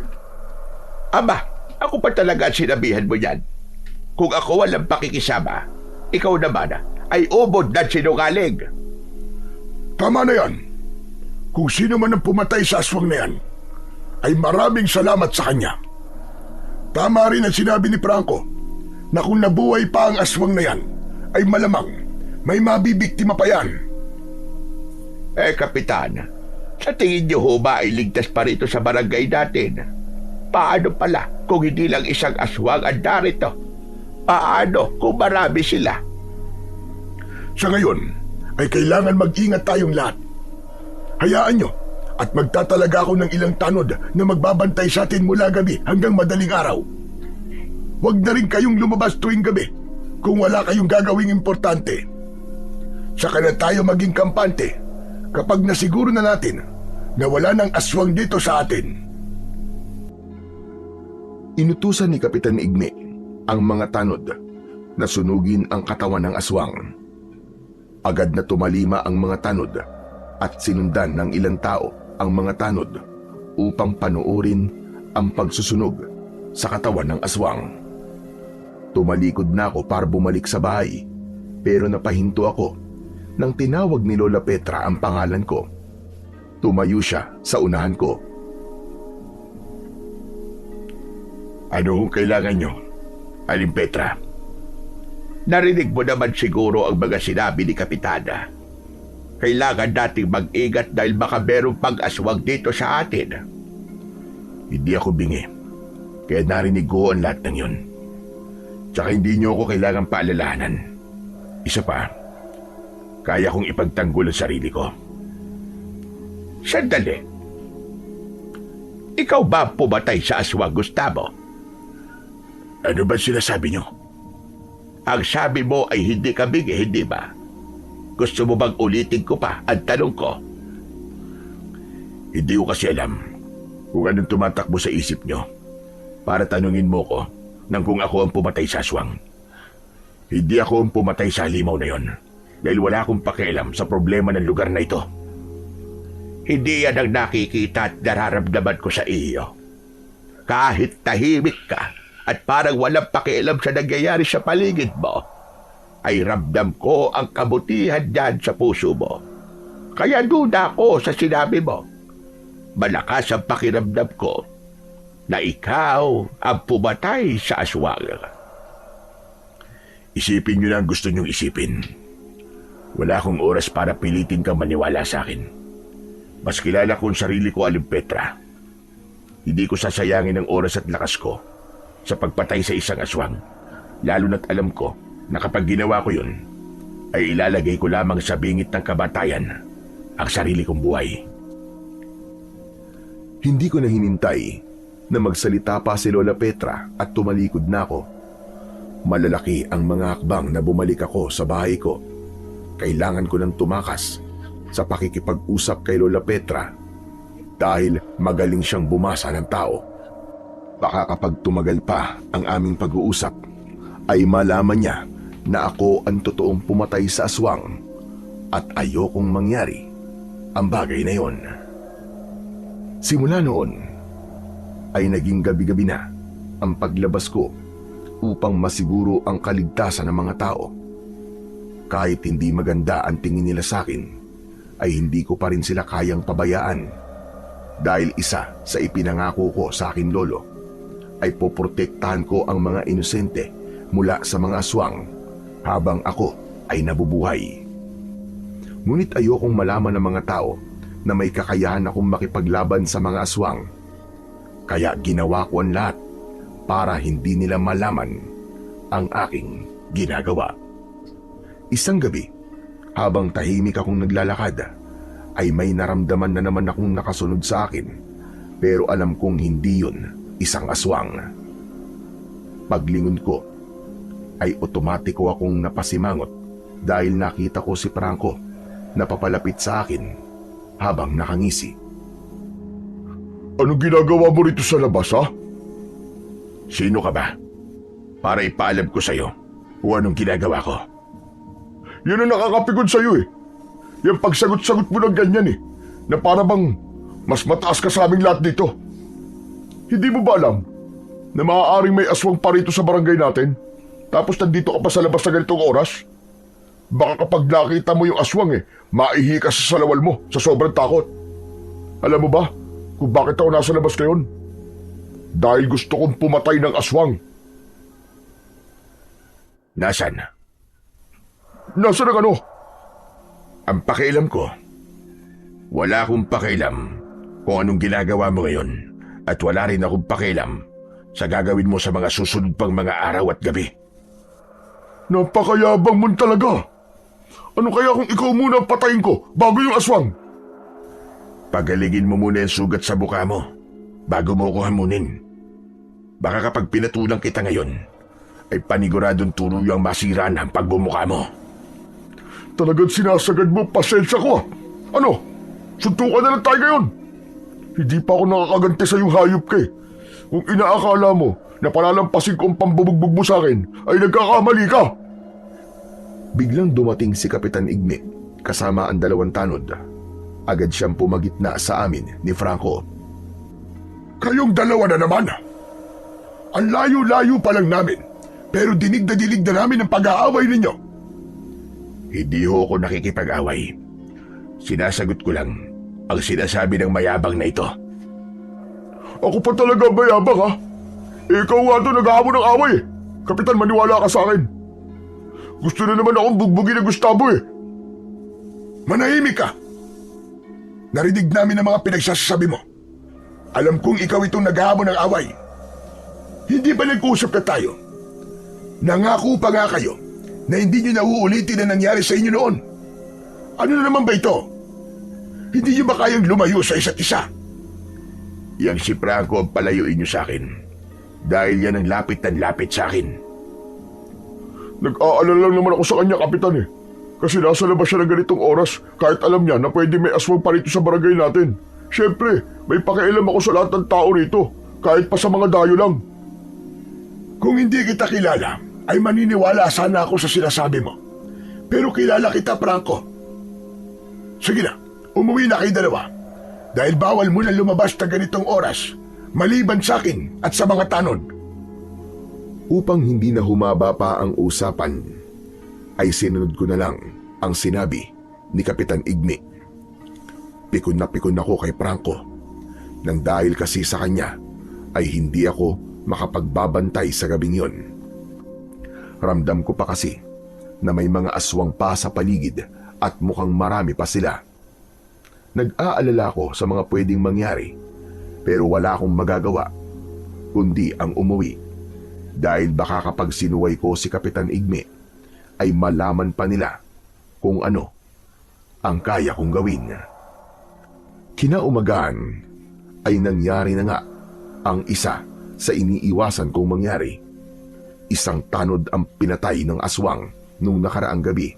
Aba, ako pa talaga ang sinabihan mo yan. Kung ako walang pakikisama, ikaw naman ay ubod na sinungaling. Tama na yan. Kung sino man ang pumatay sa aswang na yan, ay maraming salamat sa kanya. Tama rin ang sinabi ni Franco na kung nabuhay pa ang aswang na yan, ay malamang may mabibiktima pa yan. Kapitan, sa tingin niyo ho ba ay ligtas pa rito sa barangay natin? Paano pala kung hindi lang isang aswang ang darito? Paano kung marami sila? Sa ngayon, ay kailangan mag-ingat tayong lahat. Hayaan nyo at magtatalaga ako ng ilang tanod na magbabantay sa atin mula gabi hanggang madaling araw. Huwag na rin kayong lumabas tuwing gabi kung wala kayong gagawing importante. Saka na tayo maging kampante kapag nasiguro na natin na wala ng aswang dito sa atin. Inutusan ni Kapitan Igme ang mga tanod na sunugin ang katawan ng aswang. Agad na tumalima ang mga tanod at sinundan ng ilang tao ang mga tanod upang panuorin ang pagsusunog sa katawan ng aswang. Tumalikod na ako para bumalik sa bahay, pero napahinto ako nang tinawag ni Lola Petra ang pangalan ko. Tumayo siya sa unahan ko. Ano kung kailangan nyo, Haling Petra? Narinig mo naman siguro ang mga sinabi ni Kapitana. Kailangan nating mag-ingat dahil baka merong pag-aswang dito sa atin. Hindi ako bingi, kaya narinig ko ang lahat ng yun. Tsaka hindi niyo ako kailangang paalalahanan. Isa pa, kaya kong ipagtanggol ang sarili ko. Sandali. Ikaw ba pumatay sa aswang, Gustavo? Ano ba sinasabi nyo? Ang sabi mo ay hindi ka bingi, hindi ba? Gusto mo bang ulitin ko pa ang tanong ko? Hindi ko kasi alam kung anong tumatakbo sa isip nyo para tanungin mo ko nang kung ako ang pumatay sa aswang. Hindi ako ang pumatay sa halimaw na yon dahil wala akong pakialam sa problema ng lugar na ito. Hindi yan ang nakikita at nararamdaman ko sa iyo. Kahit tahimik ka at parang walang pakialam sa nangyayari sa paligid mo, ay ramdam ko ang kabutihan dyan sa puso mo. Kaya duda ko sa sinabi mo. Malakas ang pakiramdam ko na ikaw ang pumatay sa aswang. Isipin nyo na ang gusto nyong isipin. Wala akong oras para pilitin kang maniwala sa akin. Mas kilala ko ang sarili ko, Haling Petra. Hindi ko sasayangin ang oras at lakas ko sa pagpatay sa isang aswang. Lalo na't alam ko na kapag ginawa ko yun, ay ilalagay ko lamang sa bingit ng kamatayan ang sarili kong buhay. Hindi ko na hinintay na magsalita pa si Lola Petra at tumalikod na ako. Malalaki ang mga hakbang na bumalik ako sa bahay ko. Kailangan ko nang tumakas sa pakikipag-usap kay Lola Petra dahil magaling siyang bumasa ng tao. Baka kapag tumagal pa ang aming pag-uusap, ay malaman niya na ako ang totoong pumatay sa aswang at ayokong mangyari ang bagay na yon. Simula noon, ay naging gabi-gabi na ang paglabas ko upang masiguro ang kaligtasan ng mga tao. Kahit hindi maganda ang tingin nila sa akin, ay hindi ko pa rin sila kayang pabayaan dahil isa sa ipinangako ko sa akin lolo ay poprotektahan ko ang mga inosente mula sa mga aswang habang ako ay nabubuhay. Ngunit ayokong malaman ng mga tao na may kakayahan akong makipaglaban sa mga aswang. Kaya ginawa ko ang lahat para hindi nila malaman ang aking ginagawa. Isang gabi, habang tahimik akong naglalakad, ay may naramdaman na naman akong nakasunod sa akin, pero alam kong hindi yun isang aswang. Paglingon ko, ay otomatiko akong napasimangot dahil nakita ko si Franco na papalapit sa akin habang nakangisi. Anong ginagawa mo rito sa labas, ha? Sino ka ba? Para ipaalam ko sa'yo kung anong ginagawa ko. Yan ang nakakapikon sa'yo eh. Yung pagsagot-sagot mo ng ganyan eh, na para bang mas mataas ka sa aming lahat dito. Hindi mo ba alam na maaaring may aswang pa rito sa barangay natin, tapos nandito ka pa sa labas sa ganitong oras? Baka kapag nakita mo yung aswang maihi ka sa salawal mo sa sobrang takot. Alam mo ba kung bakit ako nasa labas ngayon? Dahil gusto kong pumatay ng aswang. Nasaan? Nasaan ang ano? Ang pakialam ko. Wala akong pakialam kung anong ginagawa mo ngayon at wala rin akong pakialam sa gagawin mo sa mga susunod pang mga araw at gabi. Napakayabang mo talaga. Ano kaya kung ikaw muna ang patayin ko bago yung aswang? Pagaligin mo muna yung sugat sa mukha mo bago mo ko hamunin. Baka kapag pinatulang kita ngayon, ay paniguradong tuluyang masiraan ang pagbumukha mo. Talagang sinasagad mo, pasensya ko. Ano? Suntukan na lang tayo ngayon. Hindi pa ako nakakaganti sa iyong hayop ka eh. Kung inaakala mo na palalampasin ko ang pambubugbog mo sa akin, ay nagkakamali ka. Biglang dumating si Kapitan Igme kasama ang dalawang tanod. Agad siyang pumagitna sa amin ni Franco. Kayong dalawa na naman. Ang layo-layo pa lang namin, pero dinig na namin ang pag-aaway ninyo. Hindi ho ako nakikipag-away. Sinasagot ko lang ang sinasabi ng mayabang na ito. Ako pa talaga mayabang ha? Ikaw nga ito nag-aamon ng away eh. Kapitan, maniwala ka sa akin. Gusto na naman akong bugbugin ng Gustavo eh. Manahimik ka! Narinig namin ang mga pinagsasabi mo. Alam kong ikaw itong nag-aamon ng away. Hindi ba nag-uusap na tayo? Nangako pa nga kayo na hindi nyo nauulitin na nangyari sa inyo noon. Ano na naman ba ito? Hindi nyo ba kayang lumayo sa isa't isa? Yang si Franco ang palayuin nyo sa akin dahil yan ang lapit sa akin. Nag-aalala lang naman ako sa kanya, Kapitan eh. Kasi nasa labas siya ng ganitong oras kahit alam niya na pwede may aswang pa rito sa barangay natin. Siyempre, may pakialam ako sa lahat ng tao rito, kahit pa sa mga dayo lang. Kung hindi kita kilala, ay maniniwala sana ako sa sinasabi mo. Pero kilala kita, Franco. Sige na, umuwi na kayo dalawa. Dahil bawal mo na lumabas na ganitong oras, maliban sa akin at sa mga tanod. Upang hindi na humaba pa ang usapan, ay sinunod ko na lang ang sinabi ni Kapitan Igme. Pikon na pikon ako kay Franco nang dahil kasi sa kanya ay hindi ako makapagbabantay sa gabing yon. Ramdam ko pa kasi na may mga aswang pa sa paligid at mukhang marami pa sila. Nag-aalala ako sa mga pwedeng mangyari pero wala akong magagawa kundi ang umuwi dahil baka kapag sinuway ko si Kapitan Igme ay malaman pa nila kung ano ang kaya kong gawin. Kinaumagahan ay nangyari na nga ang isa sa iniiwasan kong mangyari. Isang tanod ang pinatay ng aswang nung nakaraang gabi.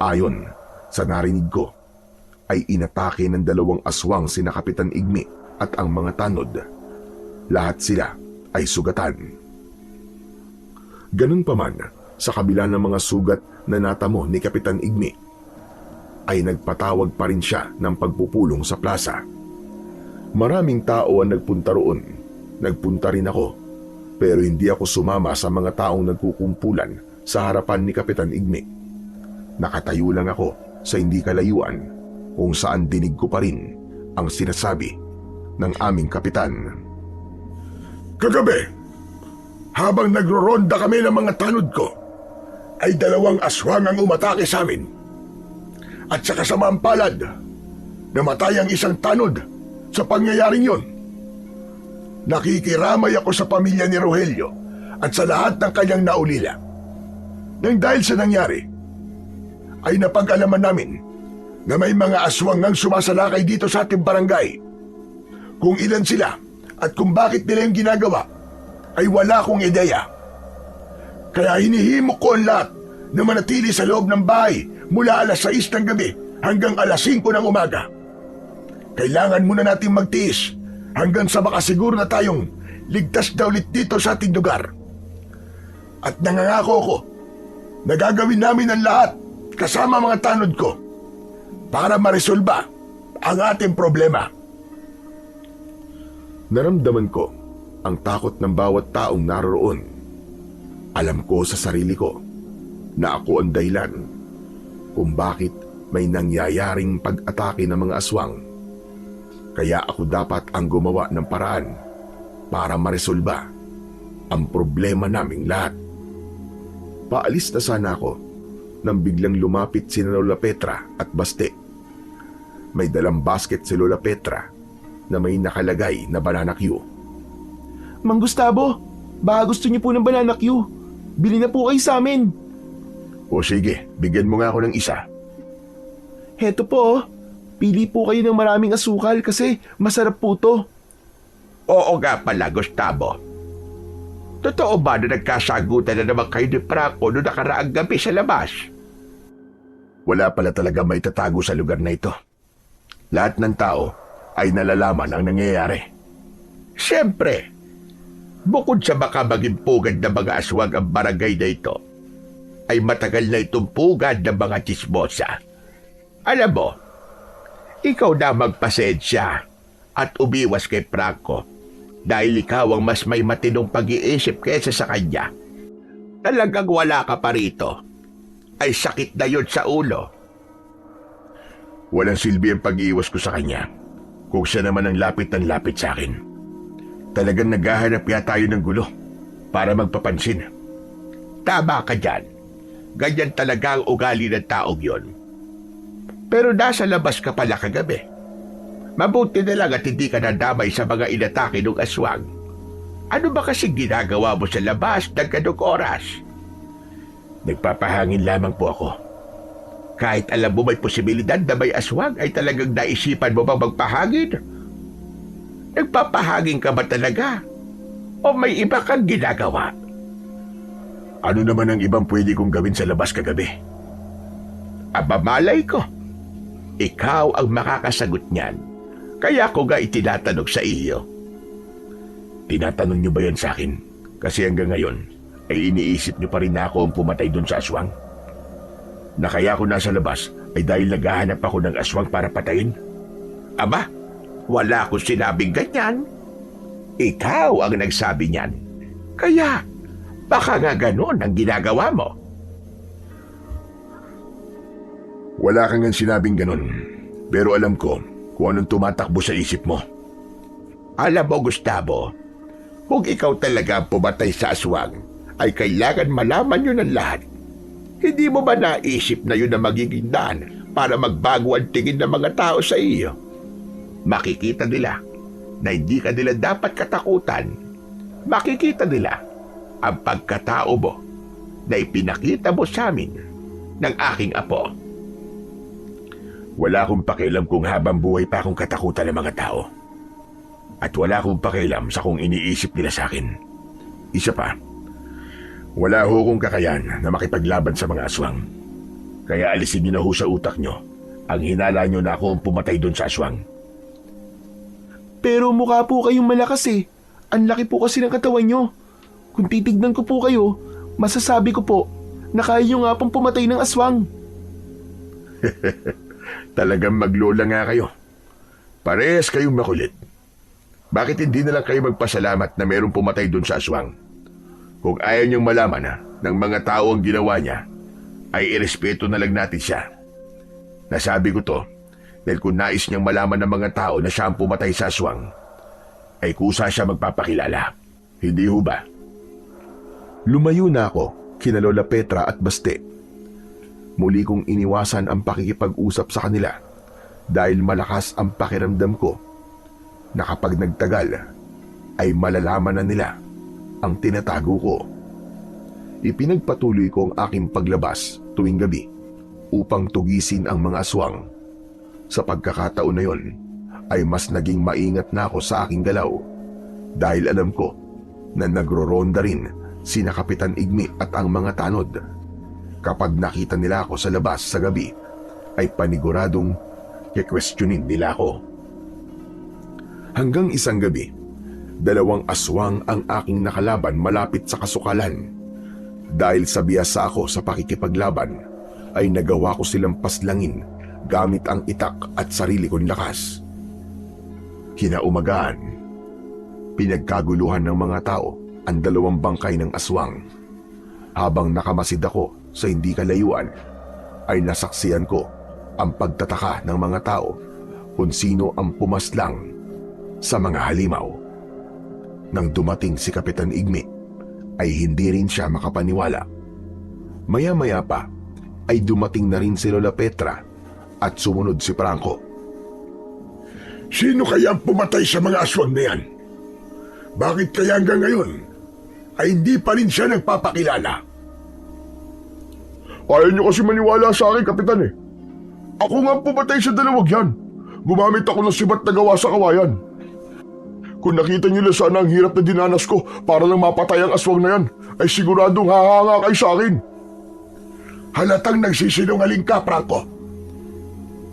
Ayon sa narinig ko, ay inatake ng dalawang aswang sina Kapitan Igme at ang mga tanod. lahat sila ay sugatan. Ganun pa man, sa kabila ng mga sugat na natamo ni Kapitan Igni, ay nagpatawag pa rin siya ng pagpupulong sa plaza. Maraming tao ang nagpunta roon. Nagpunta rin ako, pero hindi ako sumama sa mga taong nagkukumpulan sa harapan ni Kapitan Igni. Nakatayo lang ako sa hindi kalayuan kung saan dinig ko pa rin ang sinasabi ng aming kapitan. Kagabi, habang nagro-ronda kami ng mga tanod ko, ay 2 aswang ang umatake sa amin. At sa kasamaang palad, namatay ang isang tanod sa pangyayaring yon. Nakikiramay ako sa pamilya ni Rogelio at sa lahat ng kanyang naulila. Nang dahil sa nangyari, ay napag-alaman namin na may mga aswang ang sumasalakay dito sa ating barangay. Kung ilan sila at kung bakit nila yung ginagawa, ay wala akong ideya. Kaya hinihimok ko ang lahat na manatili sa loob ng bahay mula alas 6 ng gabi hanggang alas 5 ng umaga. Kailangan muna natin magtiis hanggang sa makasiguro na tayong ligtas na ulit dito sa ating lugar. At nangangako ko na gagawin namin ang lahat kasama mga tanod ko para maresolba ang ating problema. Naramdaman ko ang takot ng bawat taong naroon. Alam ko sa sarili ko na ako ang dahilan kung bakit may nangyayaring pag-atake ng mga aswang. Kaya ako dapat ang gumawa ng paraan para maresolba ang problema naming lahat. Paalis na sana ako nang biglang lumapit si Lola Petra at Baste. May dalang basket si Lola Petra na may nakalagay na banana Q. Mang Gustavo, baka gusto niyo po ng banana Q. Bili na po kayo sa amin. O sige, bigyan mo nga ako ng isa. Heto po oh. Pili po kayo ng maraming asukal kasi masarap po to. Oo nga pala, Gustavo. Totoo ba na nagkasagutan na naman kayo ni Franco noong nakaraang gabi sa labas? Wala pala talaga may tatago sa lugar na ito. Lahat ng tao ay nalalaman ang nangyayari. Siyempre, bukod sa baka maging pugad ng mga aswang ang barangay na ito, ay matagal na itong pugad ng mga tsismosa. Alam mo, ikaw na magpasensya at umiwas kay Franco dahil ikaw ang mas may matinong pag-iisip kaysa sa kanya. Talagang wala ka pa rito. Ay sakit na yun sa ulo. Walang silbi ang pag-iwas ko sa kanya kung siya naman ang lapit ng lapit sa akin. Talagang naghahanap yata tayo ng gulo para magpapansin. Tama ka dyan. Ganyan talaga ang ugali ng taong yon. Pero nasa labas ka pala kagabi. Mabuti na lang at hindi ka nadamay sa mga inatake ng aswang. Ano ba kasi ginagawa mo sa labas ng ganung oras? Nagpapahangin lamang po ako. Kahit alam mo may posibilidad na may aswang, ay talagang naisipan mo bang magpahangin? Nagpapahangin ka ba talaga? O may iba kang ginagawa? Ano naman ang ibang pwede kong gawin sa labas kagabi? Aba malay ko. Ikaw ang makakasagot niyan. Kaya ko nga itinatanong sa iyo. Tinatanong niyo ba yan sa akin? Kasi hanggang ngayon, ay iniisip niyo pa rin na ako ang pumatay doon sa aswang? Na kaya ako nasa labas ay dahil naghahanap ako ng aswang para patayin? Aba, wala akong sinabing ganyan. Ikaw ang nagsabi niyan. Kaya, baka nga ganon ang ginagawa mo. Wala kang nga sinabing ganon. Pero alam ko kung anong tumatakbo sa isip mo. Alam mo, Gustavo, kung ikaw talaga ang pumatay sa aswang, ay kailangan malaman yun ng lahat. Hindi mo ba naisip na yun ang magiging daan para magbago ang tingin ng mga tao sa iyo? Makikita nila na hindi ka nila dapat katakutan. Makikita nila ang pagkatao mo na ipinakita mo sa amin ng aking apo. Wala akong pakialam kung habang buhay pa akong katakutan ng mga tao. At wala akong pakialam sa kung iniisip nila sa akin. Isa pa, wala ho akong kakayan na makipaglaban sa mga aswang. Kaya alisin niyo na ho sa utak niyo ang hinala niyo na ako ang pumatay doon sa aswang. Pero mukha po kayong malakas eh. Ang laki po kasi ng katawan nyo. Kung titignan ko po kayo, masasabi ko po na kaya nyo nga pong pumatay ng aswang. Talagang maglola nga kayo. Parehas kayong makulit. Bakit hindi na lang kayo magpasalamat na mayroong pumatay doon sa aswang? Kung ayaw niyong malaman ng mga tao ang ginawa niya, ay irespeto na lang natin siya. Nasabi ko to dahil kung nais niyang malaman ng mga tao na siya ang pumatay sa aswang, ay kusa siya magpapakilala. Hindi ho ba? Lumayo na ako kina Lola Petra at Baste. Muli kong iniwasan ang pakikipag-usap sa kanila dahil malakas ang pakiramdam ko na kapag nagtagal ay malalaman na nila ang tinatago ko. Ipinagpatuloy ko ang aking paglabas tuwing gabi upang tugisin ang mga aswang. Sa pagkakataon na yon ay mas naging maingat na ako sa aking galaw dahil alam ko na nagro-ronda rin sina Kapitan Igmi at ang mga tanod. Kapag nakita nila ako sa labas sa gabi, ay paniguradong kikwestiyonin nila ako. Hanggang isang gabi, 2 aswang ang aking nakalaban malapit sa kasukalan. Dahil sa biyasa ako sa pakikipaglaban, ay nagawa ko silang paslangin gamit ang itak at sarili kong lakas. Kinaumagaan, pinagkaguluhan ng mga tao ang 2 bangkay ng aswang. Habang nakamasid ako sa hindi kalayuan, ay nasaksiyan ko ang pagtataka ng mga tao kung sino ang pumaslang sa mga halimaw. Nang dumating si Kapitan Igmi, ay hindi rin siya makapaniwala. Maya-maya pa ay dumating na rin si Lola Petra at sumunod si Franco. Sino kaya ang pumatay sa mga aswang na yan? Bakit kaya hanggang ngayon ay hindi pa rin siya nagpapakilala? Ayaw niyo kasi maniwala sa akin, Kapitan eh. Ako nga ang pumatay sa 2 yan. Gumamit ako ng sibat na gawa sa kawayan. Kung nakita niyo lang sana ang hirap na dinanas ko para lang mapatay ang aswang na yan, ay siguradong hahanga kayo sa akin. Halatang nagsisinungaling ka, Franco.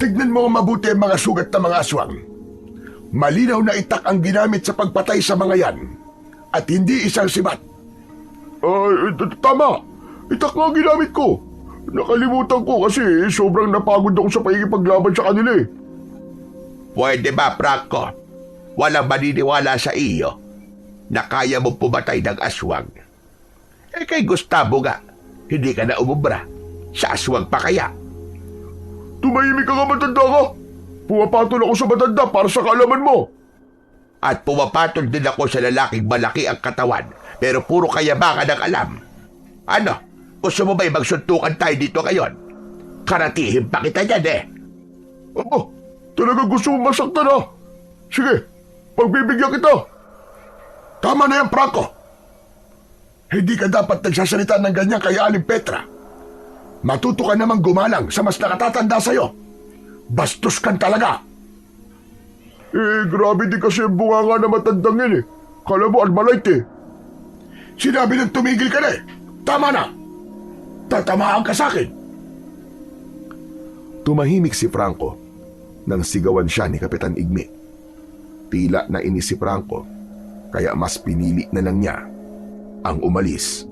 Tignan mo mabuti ang mga sugat ng mga aswang. Malinaw na itak ang ginamit sa pagpatay sa mga yan at hindi isang sibat. Tama. Itak nga ang ginamit ko. Nakalimutan ko kasi sobrang napagod ako sa pakikipaglaban sa kanila eh. Pwede ba, Franco? Walang maniniwala sa iyo na kaya mo pumatay ng aswang. Eh kay Gustavo nga, hindi ka na umubra. Sa aswang pa kaya? Tumahimik ka nga, matanda ka. Pumapatol ako sa matanda para sa kaalaman mo. At pumapatol din ako sa lalaking malaki ang katawan pero puro kayabangan ang alam. Ano? Gusto mo ba'y magsuntukan tayo dito ngayon? Karatihin pa kita dyan eh. Talaga gusto mo masaktan ha? Sige, pagbibigyan kita. Tama na yan, Franco. Hindi ka dapat nagsasalita ng ganyan kay Aling Petra. Matuto ka namang gumalang sa mas nakatatanda sa'yo. Bastos kan talaga. Grabe din kasi ang bunganga na matandang yan eh. Kala mo Armalite eh. Sinabi nang tumigil ka na eh. Tama na. Tatamaan ka sa akin. Tumahimik si Franco nang sigawan siya ni Kapitan Igmi. Tila na inis si Franco, kaya mas pinili na lang niya ang umalis.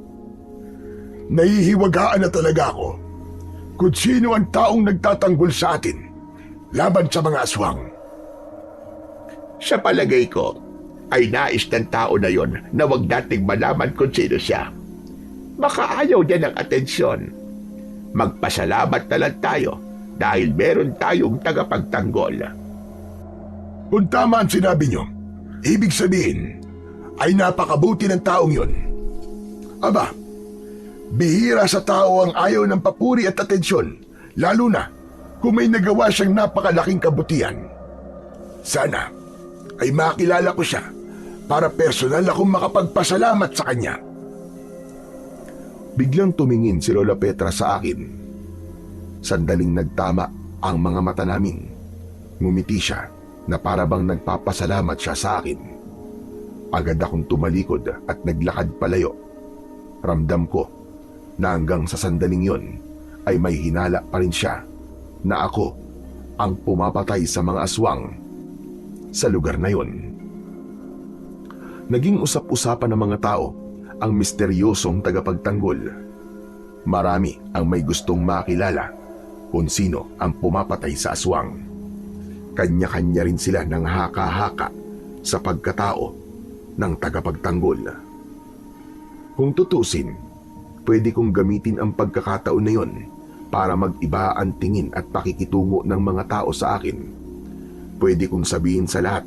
Nahihiwagaan na talaga ako kung sino ang taong nagtatanggol sa atin laban sa mga aswang. Sa palagay ko, ay nais ng tao na yon na wag nating malaman kung sino siya. Baka ayaw niya ng atensyon. Magpasalamat na lang tayo dahil meron tayong tagapagtanggol. Kung tama ang sinabi niyo, ibig sabihin ay napakabuti ng taong yon. Aba, bihira sa tao ang ayaw ng papuri at atensyon, lalo na kung may nagawa siyang napakalaking kabutihan. Sana ay makilala ko siya para personal akong makapagpasalamat sa kanya. Biglang tumingin si Lola Petra sa akin. Sandaling nagtama ang mga mata namin. Ngumiti siya na para bang nagpapasalamat siya sa akin. Agad akong tumalikod at naglakad palayo. Ramdam ko na hanggang sa sandaling yon ay may hinala pa rin siya na ako ang pumapatay sa mga aswang sa lugar na yon. Naging usap-usapan ng mga tao ang misteryosong tagapagtanggol. Marami ang may gustong makilala kung sino ang pumapatay sa aswang. Kanya-kanya rin sila ng haka-haka sa pagkatao ng tagapagtanggol. Kung tutusin, pwede kong gamitin ang pagkakataon na yon para mag-iba ang tingin at pakikitungo ng mga tao sa akin. Pwede kong sabihin sa lahat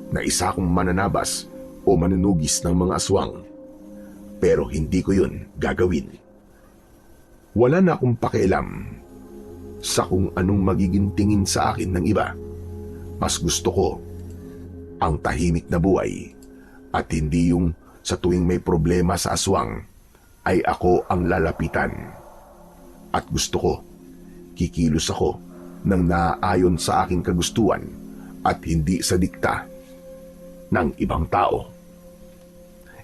na isa akong mananabas o manunugis ng mga aswang. Pero hindi ko yun gagawin. Wala na akong pakialam sa kung anong magiging tingin sa akin ng iba. Mas gusto ko ang tahimik na buhay at hindi yung sa tuwing may problema sa aswang ay ako ang lalapitan. At gusto ko, kikilos ako ng naaayon sa aking kagustuhan at hindi sa dikta ng ibang tao.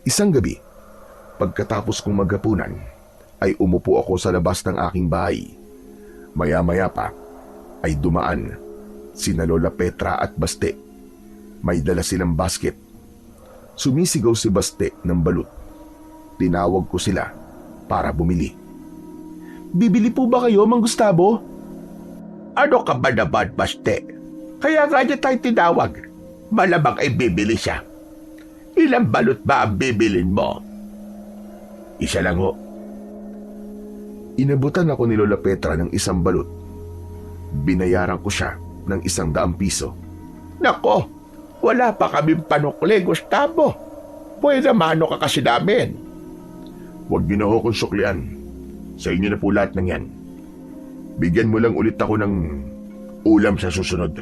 Isang gabi, pagkatapos kong maghapunan, ay umupo ako sa labas ng aking bahay. Maya-maya pa ay dumaan sina Lola Petra at Baste. May dala silang basket. Sumisigaw si Baste ng balut. Tinawag ko sila para bumili. Bibili po ba kayo, Mang Gustavo? Ano ka ba naman, Baste? Kaya nga niya tayo tinawag. Malamang ay bibili siya. Ilang balot ba ang bibilin mo? Isa lang ho. Inabutan ako ni Lola Petra ng isang balot. Binayaran ko siya ng 100 piso. Nako, wala pa kaming panukli, Gustavo. Pwede mano ka kasi namin. Huwag niyo na ako kung suklian. Sa inyo na po lahat ng yan. Bigyan mo lang ulit ako ng ulam sa susunod.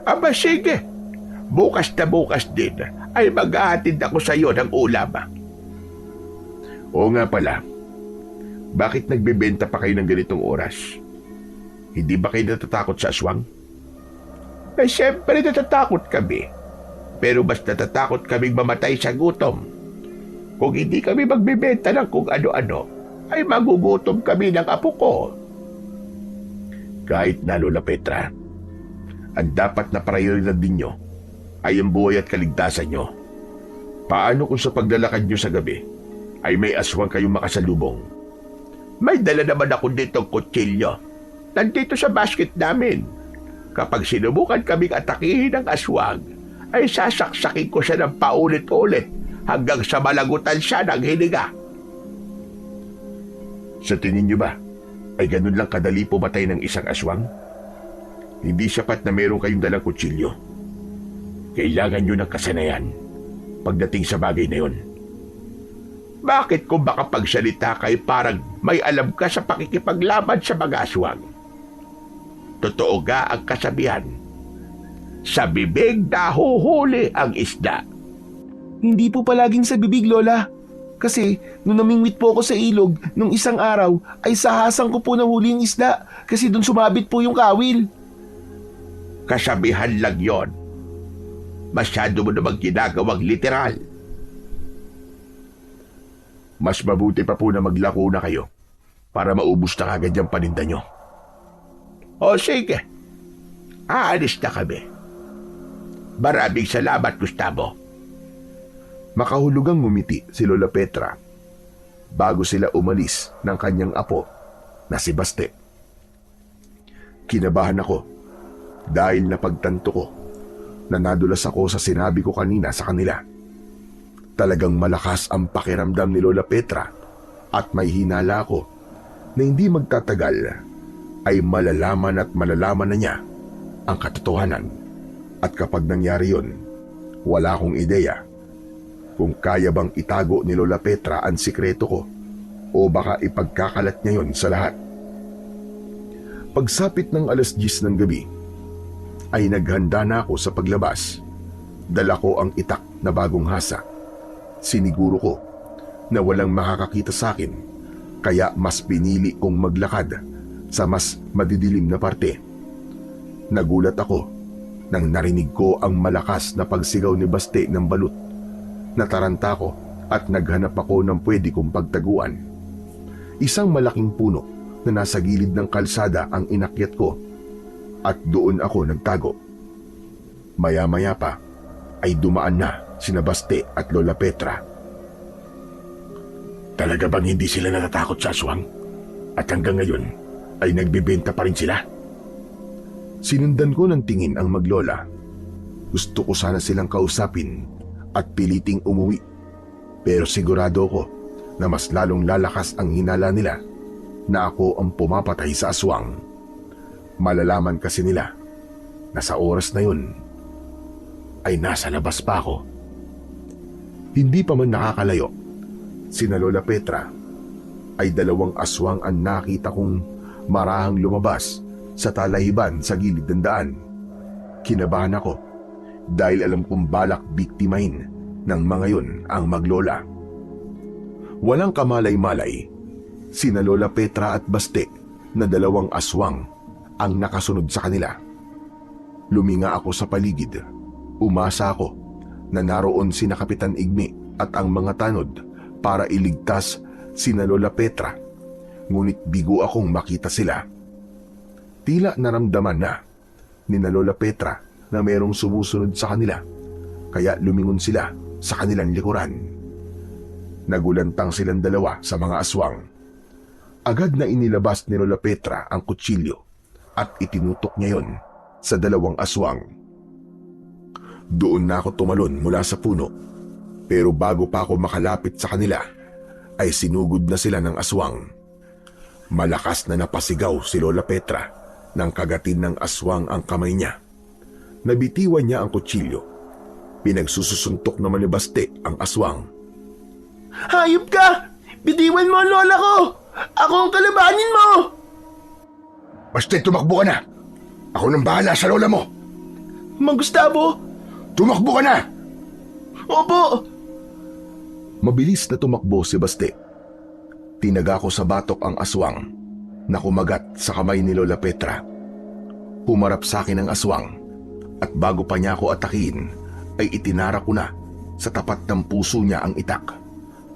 Aba sige, bukas na bukas din ay maghahatid ako sa iyo ng ulam. Oo nga pala, bakit nagbebenta pa kayo ng ganitong oras? Hindi ba kayo natatakot sa aswang? Eh siyempre natatakot kami. Pero mas natatakot kaming mamatay sa gutom. Kung hindi kami magbebenta ng kung ano-ano, ay magugutom kami ng apo ko. Kahit na, Lola Petra, ang dapat na prioridad ninyo ay ang buhay at kaligtasan nyo. Paano kung sa paglalakad nyo sa gabi ay may aswang kayong makasalubong? May dala naman ako ditong kutsilyo. Nandito sa basket namin. Kapag sinubukan kaming atakihin ng aswang, ay sasaksakin ko siya ng paulit-ulit hanggang sa malagutan siya ng hininga. Sa tingin nyo ba, ay ganun lang kadali pumatay ng isang aswang? Hindi sapat na meron kayong dalang kutsilyo. Kailangan nyo ng kasanayan pagdating sa bagay na yon. Bakit kung makapagsalita kay parang may alam ka sa pakikipaglaban sa mga aswang? Totoo ga ang kasabihan, sa bibig nahuhuli ang isda. Hindi po palaging sa bibig, Lola. Kasi nung namingwit po ako sa ilog nung isang araw ay sahasang ko po nahuli yung isda kasi doon sumabit po yung kawil. Kasabihan lang yon. Masyado mo namang ginagawang literal. Mas mabuti pa po na maglako na kayo para maubos na agad yung paninda nyo. O sige, aalis na kami. Maraming salamat, Gustavo. Makahulugang ngumiti si Lola Petra bago sila umalis ng kanyang apo na si Baste. Kinabahan ako dahil napagtanto ko na nadulas ako sa sinabi ko kanina sa kanila. Talagang malakas ang pakiramdam ni Lola Petra at may hinala ako na hindi magtatagal ay malalaman na niya ang katotohanan. At kapag nangyari yun, wala akong ideya kung kaya bang itago ni Lola Petra ang sikreto ko o baka ipagkakalat niya yon sa lahat. Pagsapit ng 10:00 ng gabi, ay naghanda na ako sa paglabas. Dala ko ang itak na bagong hasa. Siniguro ko na walang makakakita sa akin, kaya mas pinili kong maglakad sa mas madidilim na parte. Nagulat ako nang narinig ko ang malakas na pagsigaw ni Baste ng balut. Nataranta ko at naghanap ako ng pwede kong pagtaguan. Isang malaking puno na nasa gilid ng kalsada ang inakyat ko at doon ako nagtago. Maya-maya pa ay dumaan na sina Baste at Lola Petra. Talaga bang hindi sila natatakot sa aswang? At hanggang ngayon ay nagbibenta pa rin sila? Sinundan ko ng tingin ang maglola. Gusto ko sana silang kausapin at piliting umuwi. Pero sigurado ko na mas lalong lalakas ang hinala nila na ako ang pumapatay sa aswang. Malalaman kasi nila na sa oras na yun ay nasa labas pa ako. Hindi pa man nakakalayo, sina Lola Petra ay 2 aswang ang nakita kong marahang lumabas sa talahiban sa gilid ng daan. Kinabahan ako dahil alam kong balak biktimahin ng mga yun ang maglola. Walang kamalay-malay, sina Lola Petra at Baste na 2 aswang ang nakasunod sa kanila. Luminga ako sa paligid. Umasa ako na naroon sina Kapitan Igmi at ang mga tanod para iligtas sina Lola Petra. Ngunit bigo akong makita sila. Tila naramdaman na ni Lola Petra na mayroong sumusunod sa kanila, kaya lumingon sila sa kanilang likuran. Nagulantang silang 2 sa mga aswang. Agad na inilabas ni Lola Petra ang kutsilyo at itinutok niya yon sa 2 aswang. Doon na ako tumalon mula sa puno, pero bago pa ako makalapit sa kanila ay sinugod na sila ng aswang. Malakas na napasigaw si Lola Petra nang kagatin ng aswang ang kamay niya. Nabitiwan niya ang kutsilyo. Pinagsusuntok naman ni Baste ang aswang. Hayop ka! Bitiwan mo ang lola ko! Ako ang kalabanin mo! Baste, tumakbo ka na! Ako nang bahala sa lola mo! Mang Gustavo! Tumakbo ka na! Opo! Mabilis na tumakbo si Baste. Tinaga ko sa batok ang aswang na kumagat sa kamay ni Lola Petra. Humarap sa akin ang aswang at bago pa niya ako atakihin ay itinara ko na sa tapat ng puso niya ang itak,